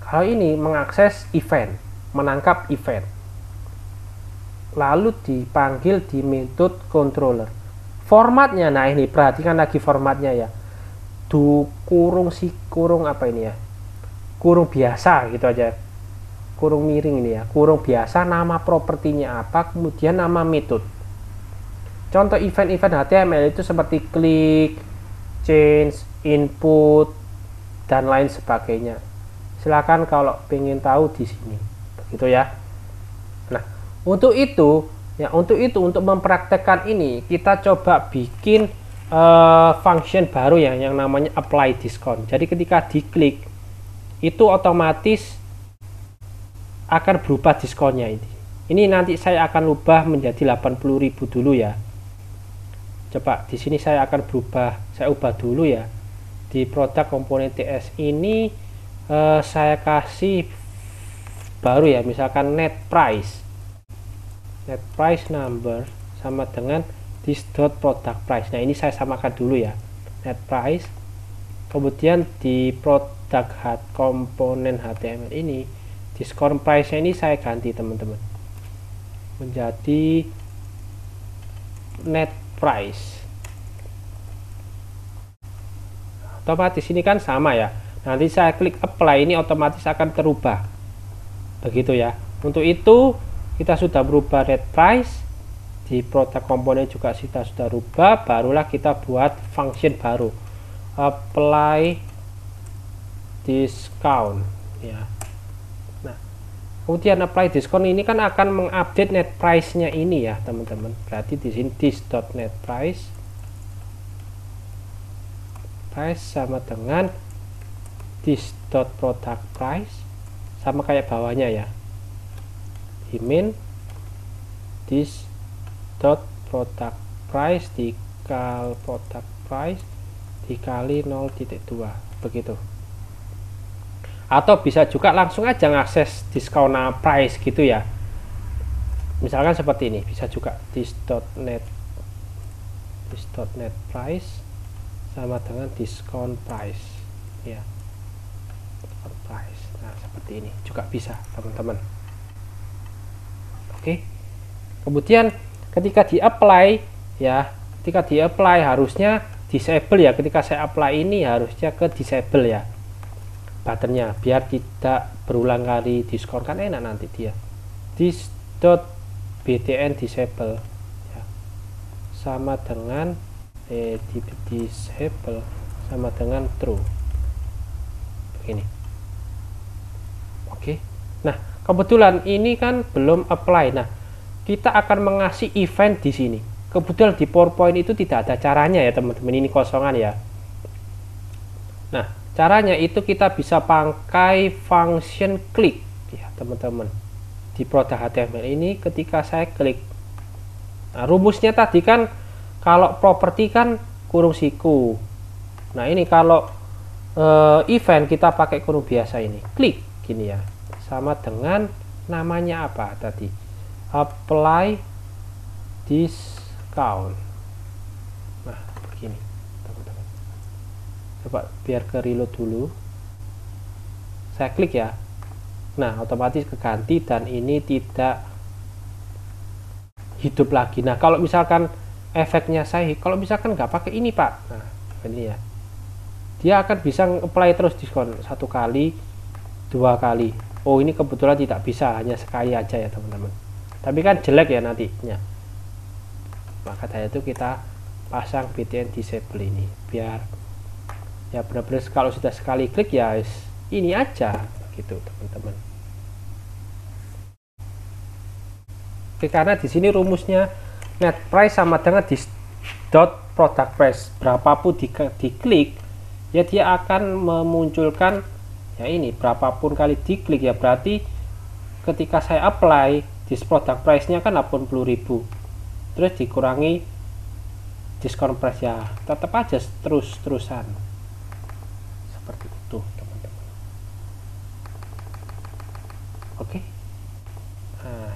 Kalau ini mengakses event, menangkap event, lalu dipanggil di metode controller. Formatnya, nah ini perhatikan lagi formatnya ya, kurung apa ini ya, kurung biasa gitu aja, kurung miring ini ya, kurung biasa, nama propertinya apa, kemudian nama metode. Contoh event-event HTML itu seperti klik, change, input, dan lain sebagainya. Silakan kalau pengen tahu di sini, begitu ya. Nah, untuk itu untuk mempraktekkan ini kita coba bikin function baru ya, yang namanya apply discount. Jadi ketika diklik itu otomatis akan berubah diskonnya ini. Ini nanti saya akan ubah menjadi 80.000 dulu ya. Coba di sini saya akan saya ubah dulu ya. Di produk komponen TS ini saya kasih baru ya, misalkan net price number sama dengan this dot product price. Nah, ini saya samakan dulu ya, net price. Kemudian di produk komponen HTML ini diskon price ini saya ganti teman-teman menjadi net price. Otomatis ini kan sama ya. Nanti saya klik apply, ini otomatis akan terubah. Begitu ya. Untuk itu kita sudah berubah net price, di produk komponen juga kita sudah rubah, barulah kita buat function baru. Apply discount ya. Nah, kemudian apply discount ini kan akan mengupdate net price-nya ini ya, teman-teman. Berarti di sini this.net price sama dengan this.product price, sama kayak bawahnya ya, dimin this.product price dikali product price dikali 0.2, begitu. Atau bisa juga langsung aja ngakses discount price gitu ya, misalkan seperti ini, bisa juga this.net price sama dengan discount price ya, discount price. Nah, seperti ini juga bisa teman-teman. Oke, kemudian ketika di apply ya, harusnya disable ya. Ketika saya apply ini harusnya ke disable ya buttonnya, biar tidak berulang kali diskon, kan enak nanti dia. This.btn disable ya, sama dengan disable sama dengan true, begini. Oke, nah kebetulan ini kan belum apply. Nah, kita akan mengasih event di sini. Kebetulan di PowerPoint itu tidak ada caranya ya teman-teman, ini kosongan ya. Nah, caranya itu kita bisa pakai function klik ya teman-teman. Di produk HTML ini ketika saya klik, nah rumusnya tadi kan kalau properti kan kurung siku. Nah, ini kalau event kita pakai kurung biasa ini, klik gini ya, sama dengan namanya apa tadi, apply discount. Nah, begini teman-teman. Coba biar ke reload dulu, saya klik ya. Nah, otomatis keganti dan ini tidak hidup lagi. Nah, kalau misalkan efeknya saya, kalau misalkan nggak pakai ini Pak, nah ini ya, dia akan bisa apply terus diskon 1 kali 2 kali. Oh, ini kebetulan tidak bisa, hanya sekali aja ya teman-teman, tapi kan jelek ya nantinya. Maka dari itu kita pasang btn disable ini, biar ya benar-benar kalau sudah sekali klik ya ini aja gitu teman-teman. Oke, karena di sini rumusnya net price sama dengan product price, berapapun diklik ya dia akan memunculkan ya ini, berapapun kali diklik ya, berarti ketika saya apply this product price nya kan 80.000, terus dikurangi diskon price ya, tetap aja terus-terusan seperti itu teman-teman. Oke, nah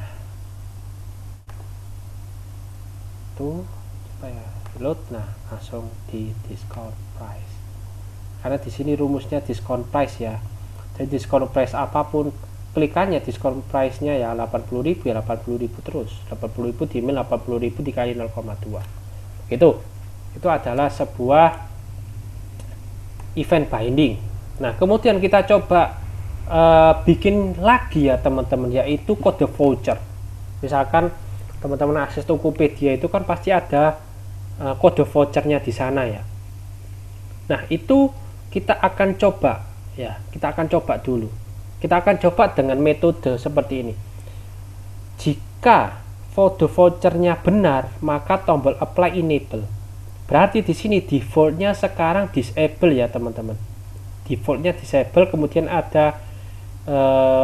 itu supaya load, nah langsung di discount price, karena di sini rumusnya discount price ya. Jadi diskon price apapun klikannya, diskon price-nya ya 80.000 ya 80.000 terus. 80.000 di mil 80.000 dikali 0,2. Itu adalah sebuah event binding. Nah, kemudian kita coba bikin lagi ya teman-teman, yaitu kode voucher. Misalkan teman-teman akses Tokopedia itu kan pasti ada kode vouchernya di sana ya. Nah, itu kita akan coba ya, kita akan coba dulu. Kita akan coba dengan metode seperti ini. Jika kode vouchernya benar, maka tombol apply enable. Berarti di sini defaultnya sekarang disable ya teman-teman. Defaultnya disable, kemudian ada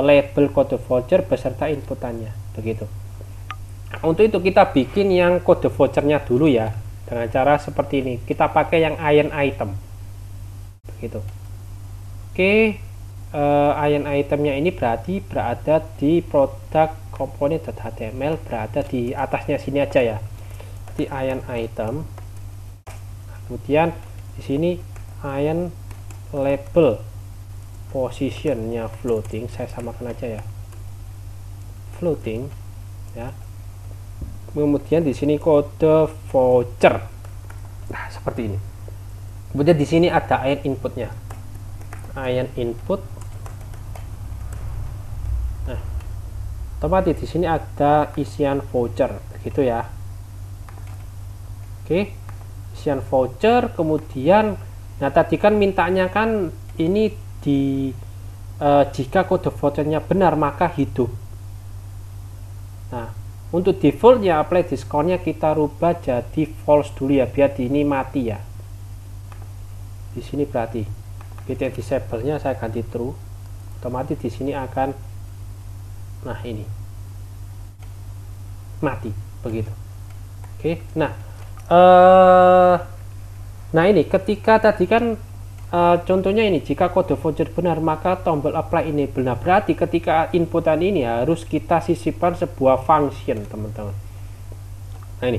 label kode voucher beserta inputannya, begitu. Untuk itu kita bikin yang kode vouchernya dulu ya, dengan cara seperti ini. Kita pakai yang iron item, begitu. Oke, iron itemnya ini berarti berada di product component.html, berada di atasnya sini aja ya. Di iron item. Kemudian di sini iron label positionnya floating, saya samakan aja ya, floating ya. Kemudian di sini kode voucher, nah seperti ini. Kemudian di sini ada iron inputnya, iron input. Nah, otomatis di sini ada isian voucher, begitu ya. Oke, isian voucher. Kemudian, nah tadi kan mintanya kan ini di jika kode vouchernya benar maka hidup. Nah, untuk defaultnya apply diskonnya kita rubah jadi false dulu ya, biar ini mati ya. Di sini berarti btn disable-nya saya ganti true, otomatis di sini akan, nah ini mati, begitu. Oke, nah ini ketika tadi kan contohnya ini, jika kode voucher benar maka tombol apply enable. Nah, berarti ketika inputan ini harus kita sisipkan sebuah function teman-teman. Nah ini,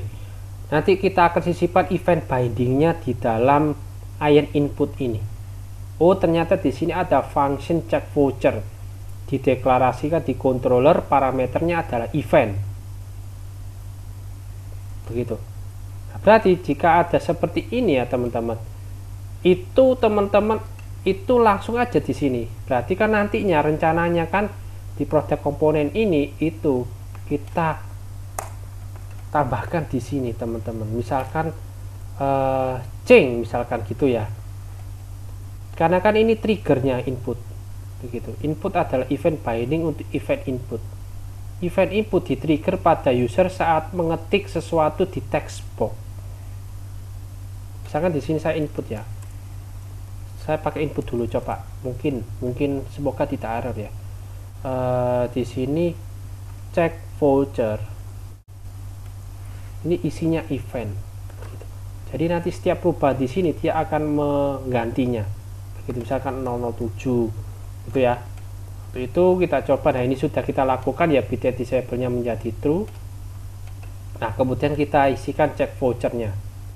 nanti kita akan sisipkan event bindingnya di dalam iron input ini. Oh, ternyata di sini ada function check voucher, dideklarasikan di controller, parameternya adalah event, begitu. Nah, berarti jika ada seperti ini ya teman-teman, itu teman-teman itu langsung aja di sini. Berarti kan nantinya rencananya kan di produk komponen ini itu kita tambahkan di sini teman-teman. Misalkan change misalkan gitu ya. Karena kan ini triggernya input, begitu. Input adalah event binding untuk event input. Event input di trigger pada user saat mengetik sesuatu di text box. Misalkan di sini saya input ya. Saya pakai input dulu, coba. Mungkin semoga tidak error ya. Di sini check voucher. Ini isinya event. Jadi nanti setiap perubahan di sini dia akan menggantinya. Begitu, misalkan 007 gitu ya. Untuk itu kita coba. Nah, ini sudah kita lakukan ya, btn disable-nya menjadi true. Nah, kemudian kita isikan check vouchernya.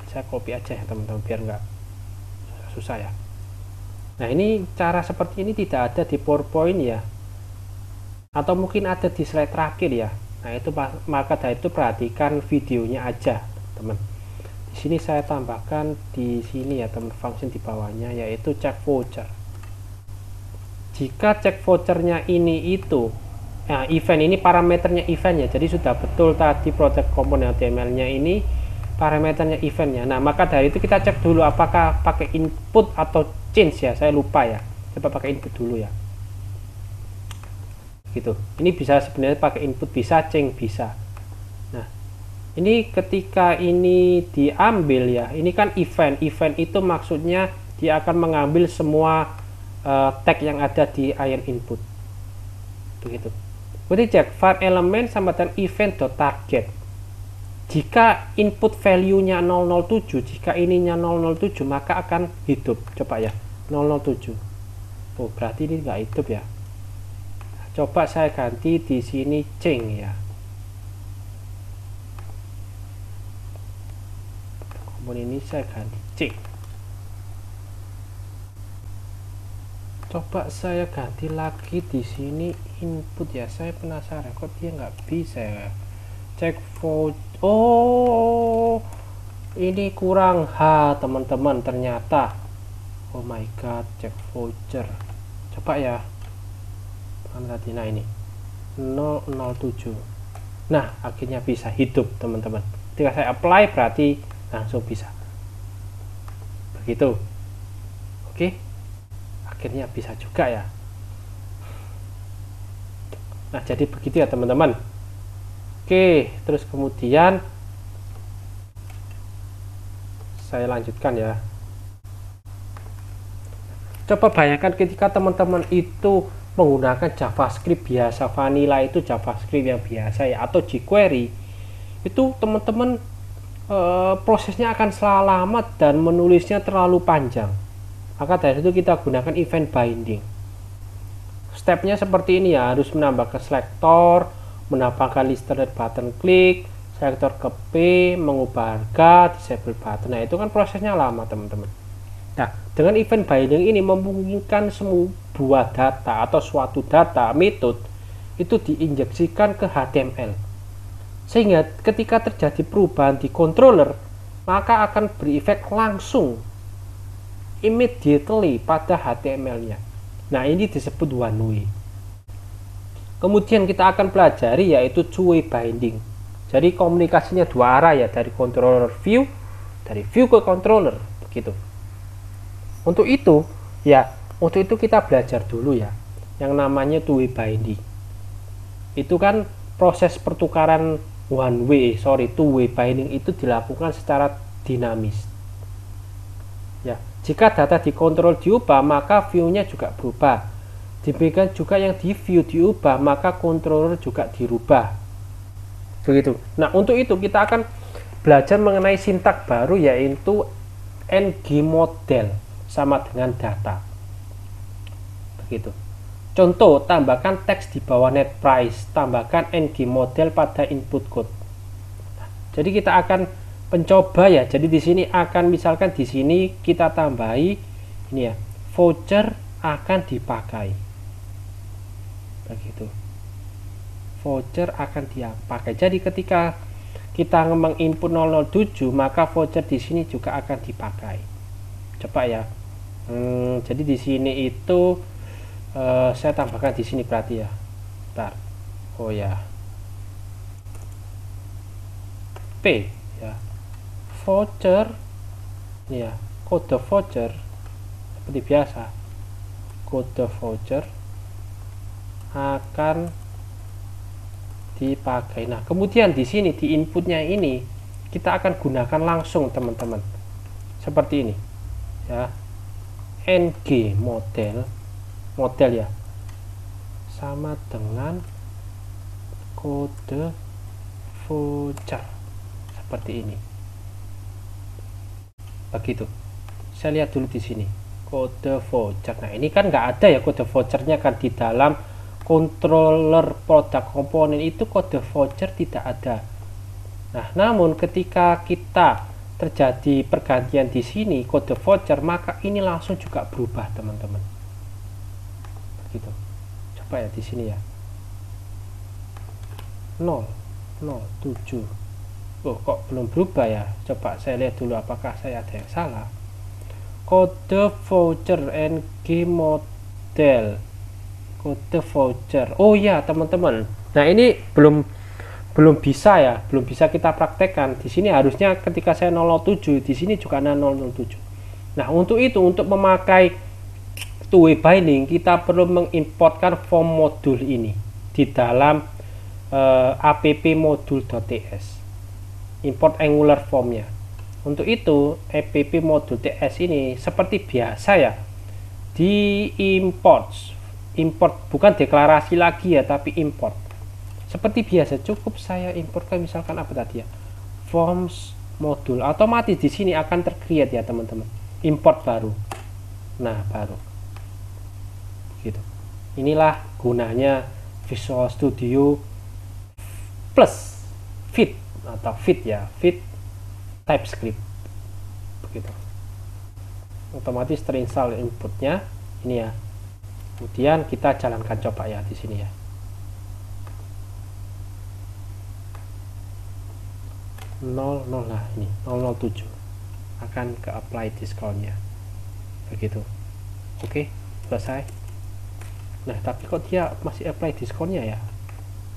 Saya copy aja ya teman-teman biar nggak susah ya. Nah, ini cara seperti ini tidak ada di PowerPoint ya, atau mungkin ada di slide terakhir ya. Nah, itu maka dari itu perhatikan videonya aja teman. Di sini saya tambahkan di sini ya teman, function di bawahnya yaitu check voucher. Jika check vouchernya ini itu event, ini parameternya event ya, jadi sudah betul tadi produk komponen HTML-nya ini parameternya eventnya. Nah, maka dari itu kita cek dulu apakah pakai input atau change ya, saya lupa ya, coba pakai input dulu ya, gitu. Ini bisa sebenarnya pakai input, bisa change bisa. Nah, ini ketika ini diambil ya, ini kan event itu maksudnya dia akan mengambil semua tag yang ada di iron input, begitu. Kemudian cek var element sama dengan event.target. Jika input value-nya 007, jika ininya 007 maka akan hidup. Coba ya, 007. Oh, berarti ini nggak hidup ya. Coba saya ganti di sini change ya. Komponen ini saya ganti change. Coba saya ganti lagi di sini input ya, saya penasaran kok dia nggak bisa ya. Cek voucher, oh ini kurang H teman-teman ternyata. Oh my god, cek voucher, coba ya, mana tadi, nah ini 007. Nah akhirnya bisa hidup teman-teman. Ketika saya apply berarti langsung bisa begitu. Oke, akhirnya bisa juga ya. Nah jadi begitu ya teman-teman. Oke, terus kemudian saya lanjutkan ya. Coba bayangkan ketika teman-teman itu menggunakan JavaScript biasa, vanilla itu JavaScript yang biasa ya, atau jQuery, itu teman-teman prosesnya akan salah lama dan menulisnya terlalu panjang. Maka dari itu kita gunakan event binding. Stepnya seperti ini ya, harus menambahkan selektor, menambahkan listener button klik, selektor ke P, mengubah harga, disable button. Nah itu kan prosesnya lama teman-teman. Nah dengan event binding ini memungkinkan sebuah data atau suatu data metode itu diinjeksikan ke HTML, sehingga ketika terjadi perubahan di controller maka akan berefek langsung immediately pada HTML-nya. Nah ini disebut one way. Kemudian kita akan pelajari yaitu two way binding. Jadi komunikasinya dua arah ya, dari controller view, dari view ke controller begitu. Untuk itu kita belajar dulu ya yang namanya two way binding. Itu kan proses pertukaran two way binding itu dilakukan secara dinamis. Ya, jika data dikontrol diubah, maka view-nya juga berubah. Demikian juga yang di view diubah, maka controller juga dirubah. Begitu. Nah, untuk itu kita akan belajar mengenai sintak baru yaitu ng model sama dengan data. Begitu. Contoh, tambahkan teks di bawah net price, tambahkan ng model pada input code. Nah, jadi kita akan mencoba ya. Jadi di sini akan misalkan di sini kita tambahi ini ya, voucher akan dipakai. Begitu. Voucher akan dipakai. Jadi ketika kita menginput 007 maka voucher di sini juga akan dipakai. Coba ya. Jadi di sini itu saya tambahkan di sini berarti ya. Bentar. Oh ya. P ya. Voucher ya, kode voucher seperti biasa, kode voucher akan dipakai. Nah kemudian di sini di inputnya ini kita akan gunakan langsung teman-teman seperti ini ya, ng model ya sama dengan kode voucher seperti ini. Begitu. Saya lihat dulu di sini kode voucher. Nah ini kan nggak ada ya kode vouchernya kan di dalam controller product komponen itu kode voucher tidak ada. Nah namun ketika kita terjadi pergantian di sini kode voucher maka ini langsung juga berubah teman-teman. Begitu. Coba ya di sini ya. 007. Oh, kok belum berubah ya? Coba saya lihat dulu apakah saya ada yang salah. Kode voucher ng model, kode voucher. Oh ya teman-teman. Nah ini belum bisa ya, belum bisa kita praktekkan. Di sini harusnya ketika saya 007 di sini juga ada 007. Nah untuk itu, untuk memakai two way binding kita perlu mengimportkan form modul ini di dalam app module.ts. Import Angular formnya. Untuk itu app module.ts ini seperti biasa ya, di import bukan deklarasi lagi ya, tapi import seperti biasa. Cukup saya importkan misalkan apa tadi ya, forms module, otomatis di sini akan tercreate ya teman-teman, import baru. Nah baru gitu. Inilah gunanya Visual Studio plus Fit atau Fit ya, Fit TypeScript begitu. Otomatis terinstall inputnya ini ya, Kemudian kita jalankan coba ya di sini ya. Nah ini 007 akan ke apply discountnya begitu. Oke, selesai. Nah tapi kok dia masih apply discountnya ya.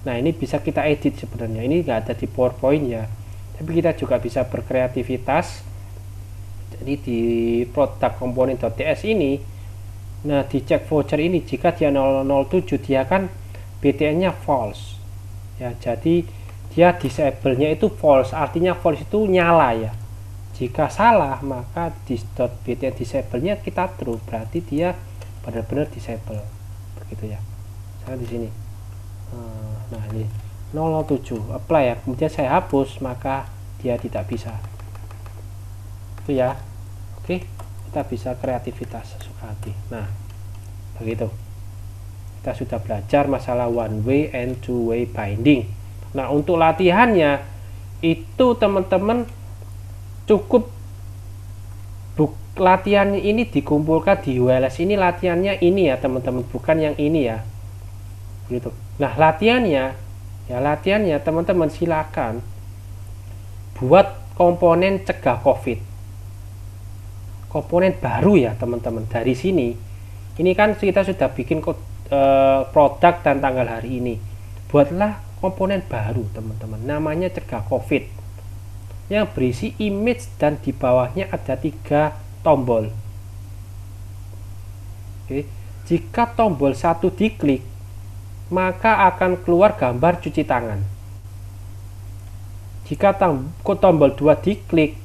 Nah ini bisa kita edit sebenarnya, ini nggak ada di PowerPoint ya, tapi kita juga bisa berkreativitas. Jadi di produk komponen.ts ini, nah di check voucher ini jika dia 007 dia kan BTN nya false ya, jadi dia disable-nya itu false, artinya false itu nyala ya. Jika salah maka di .btn disable-nya kita true, berarti dia benar-benar disable begitu ya. Saya di sini. Nah, ini 007 apply ya. Kemudian saya hapus maka dia tidak bisa. Itu ya. Oke, kita bisa kreativitas sesuka hati. Nah, begitu. Kita sudah belajar masalah one way and two way binding. Nah untuk latihannya itu teman-teman cukup latihan ini dikumpulkan di ULS ini, latihannya ini ya teman-teman, bukan yang ini ya gitu. Nah latihannya teman-teman silakan buat komponen cegah COVID, komponen baru ya teman-teman. Dari sini ini kan kita sudah bikin produk dan tanggal hari ini, buatlah komponen baru teman-teman, namanya cegah COVID, yang berisi image dan di bawahnya ada 3 tombol. Oke. Jika tombol 1 diklik maka akan keluar gambar cuci tangan. Jika tombol 2 diklik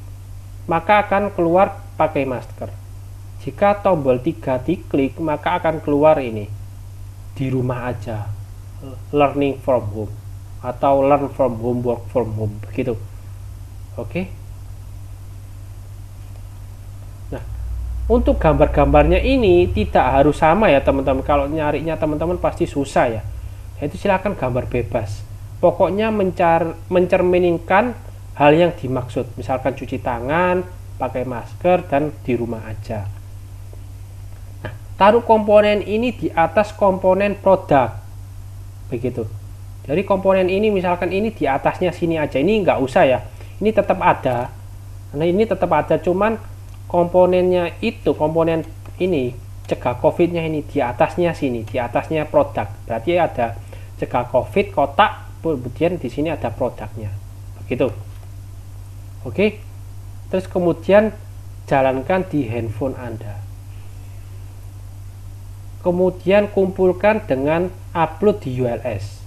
maka akan keluar pakai masker. Jika tombol 3 diklik maka akan keluar ini, di rumah aja, learning from home atau learn from home, work from home begitu. Oke. Nah untuk gambar-gambarnya ini tidak harus sama ya teman-teman. Kalau nyarinya teman-teman pasti susah ya, itu silakan gambar bebas, pokoknya mencerminkan hal yang dimaksud, misalkan cuci tangan, pakai masker, dan di rumah aja. Nah taruh komponen ini di atas komponen produk begitu. Jadi komponen ini misalkan ini di atasnya sini aja, ini nggak usah ya, ini tetap ada. Nah ini tetap ada, cuman komponennya itu, komponen ini cegah COVID-nya ini di atasnya sini, di atasnya produk. Berarti ada cegah COVID kotak, kemudian di sini ada produknya, begitu. Oke. Terus kemudian jalankan di handphone Anda. Kemudian kumpulkan dengan upload di ULS.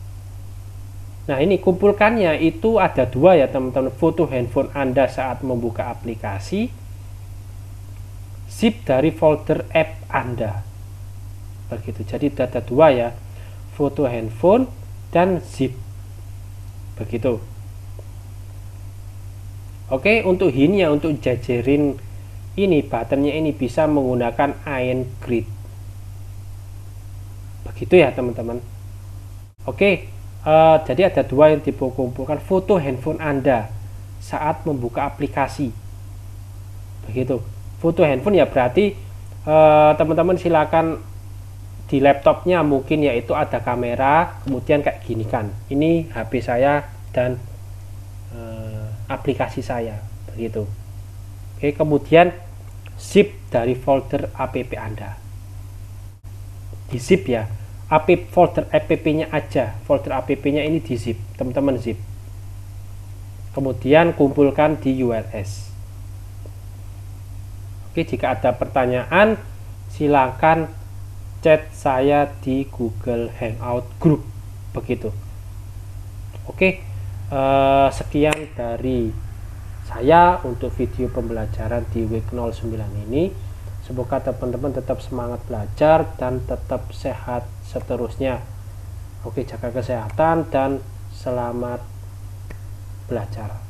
Nah ini kumpulkannya itu ada 2 ya teman-teman, foto handphone Anda saat membuka aplikasi, zip dari folder app Anda begitu. Jadi ada 2 ya, foto handphone dan zip begitu. Oke, untuk hintnya, untuk jajarin ini buttonnya ini bisa menggunakan iron grid begitu ya teman-teman. Oke. Jadi ada 2 yang dikumpulkan, foto handphone Anda saat membuka aplikasi begitu. Foto handphone ya berarti teman-teman silakan di laptopnya mungkin yaitu ada kamera, kemudian kayak gini kan, ini HP saya dan aplikasi saya begitu. Oke, kemudian zip dari folder app Anda, di zip ya, folder app-nya aja, folder app-nya ini di zip, teman-teman zip. Kemudian kumpulkan di ULS. Oke, jika ada pertanyaan silakan chat saya di Google Hangout Group begitu. Oke, sekian dari saya untuk video pembelajaran di week 09 ini. Semoga teman-teman tetap semangat belajar dan tetap sehat seterusnya. Oke, jaga kesehatan dan selamat belajar.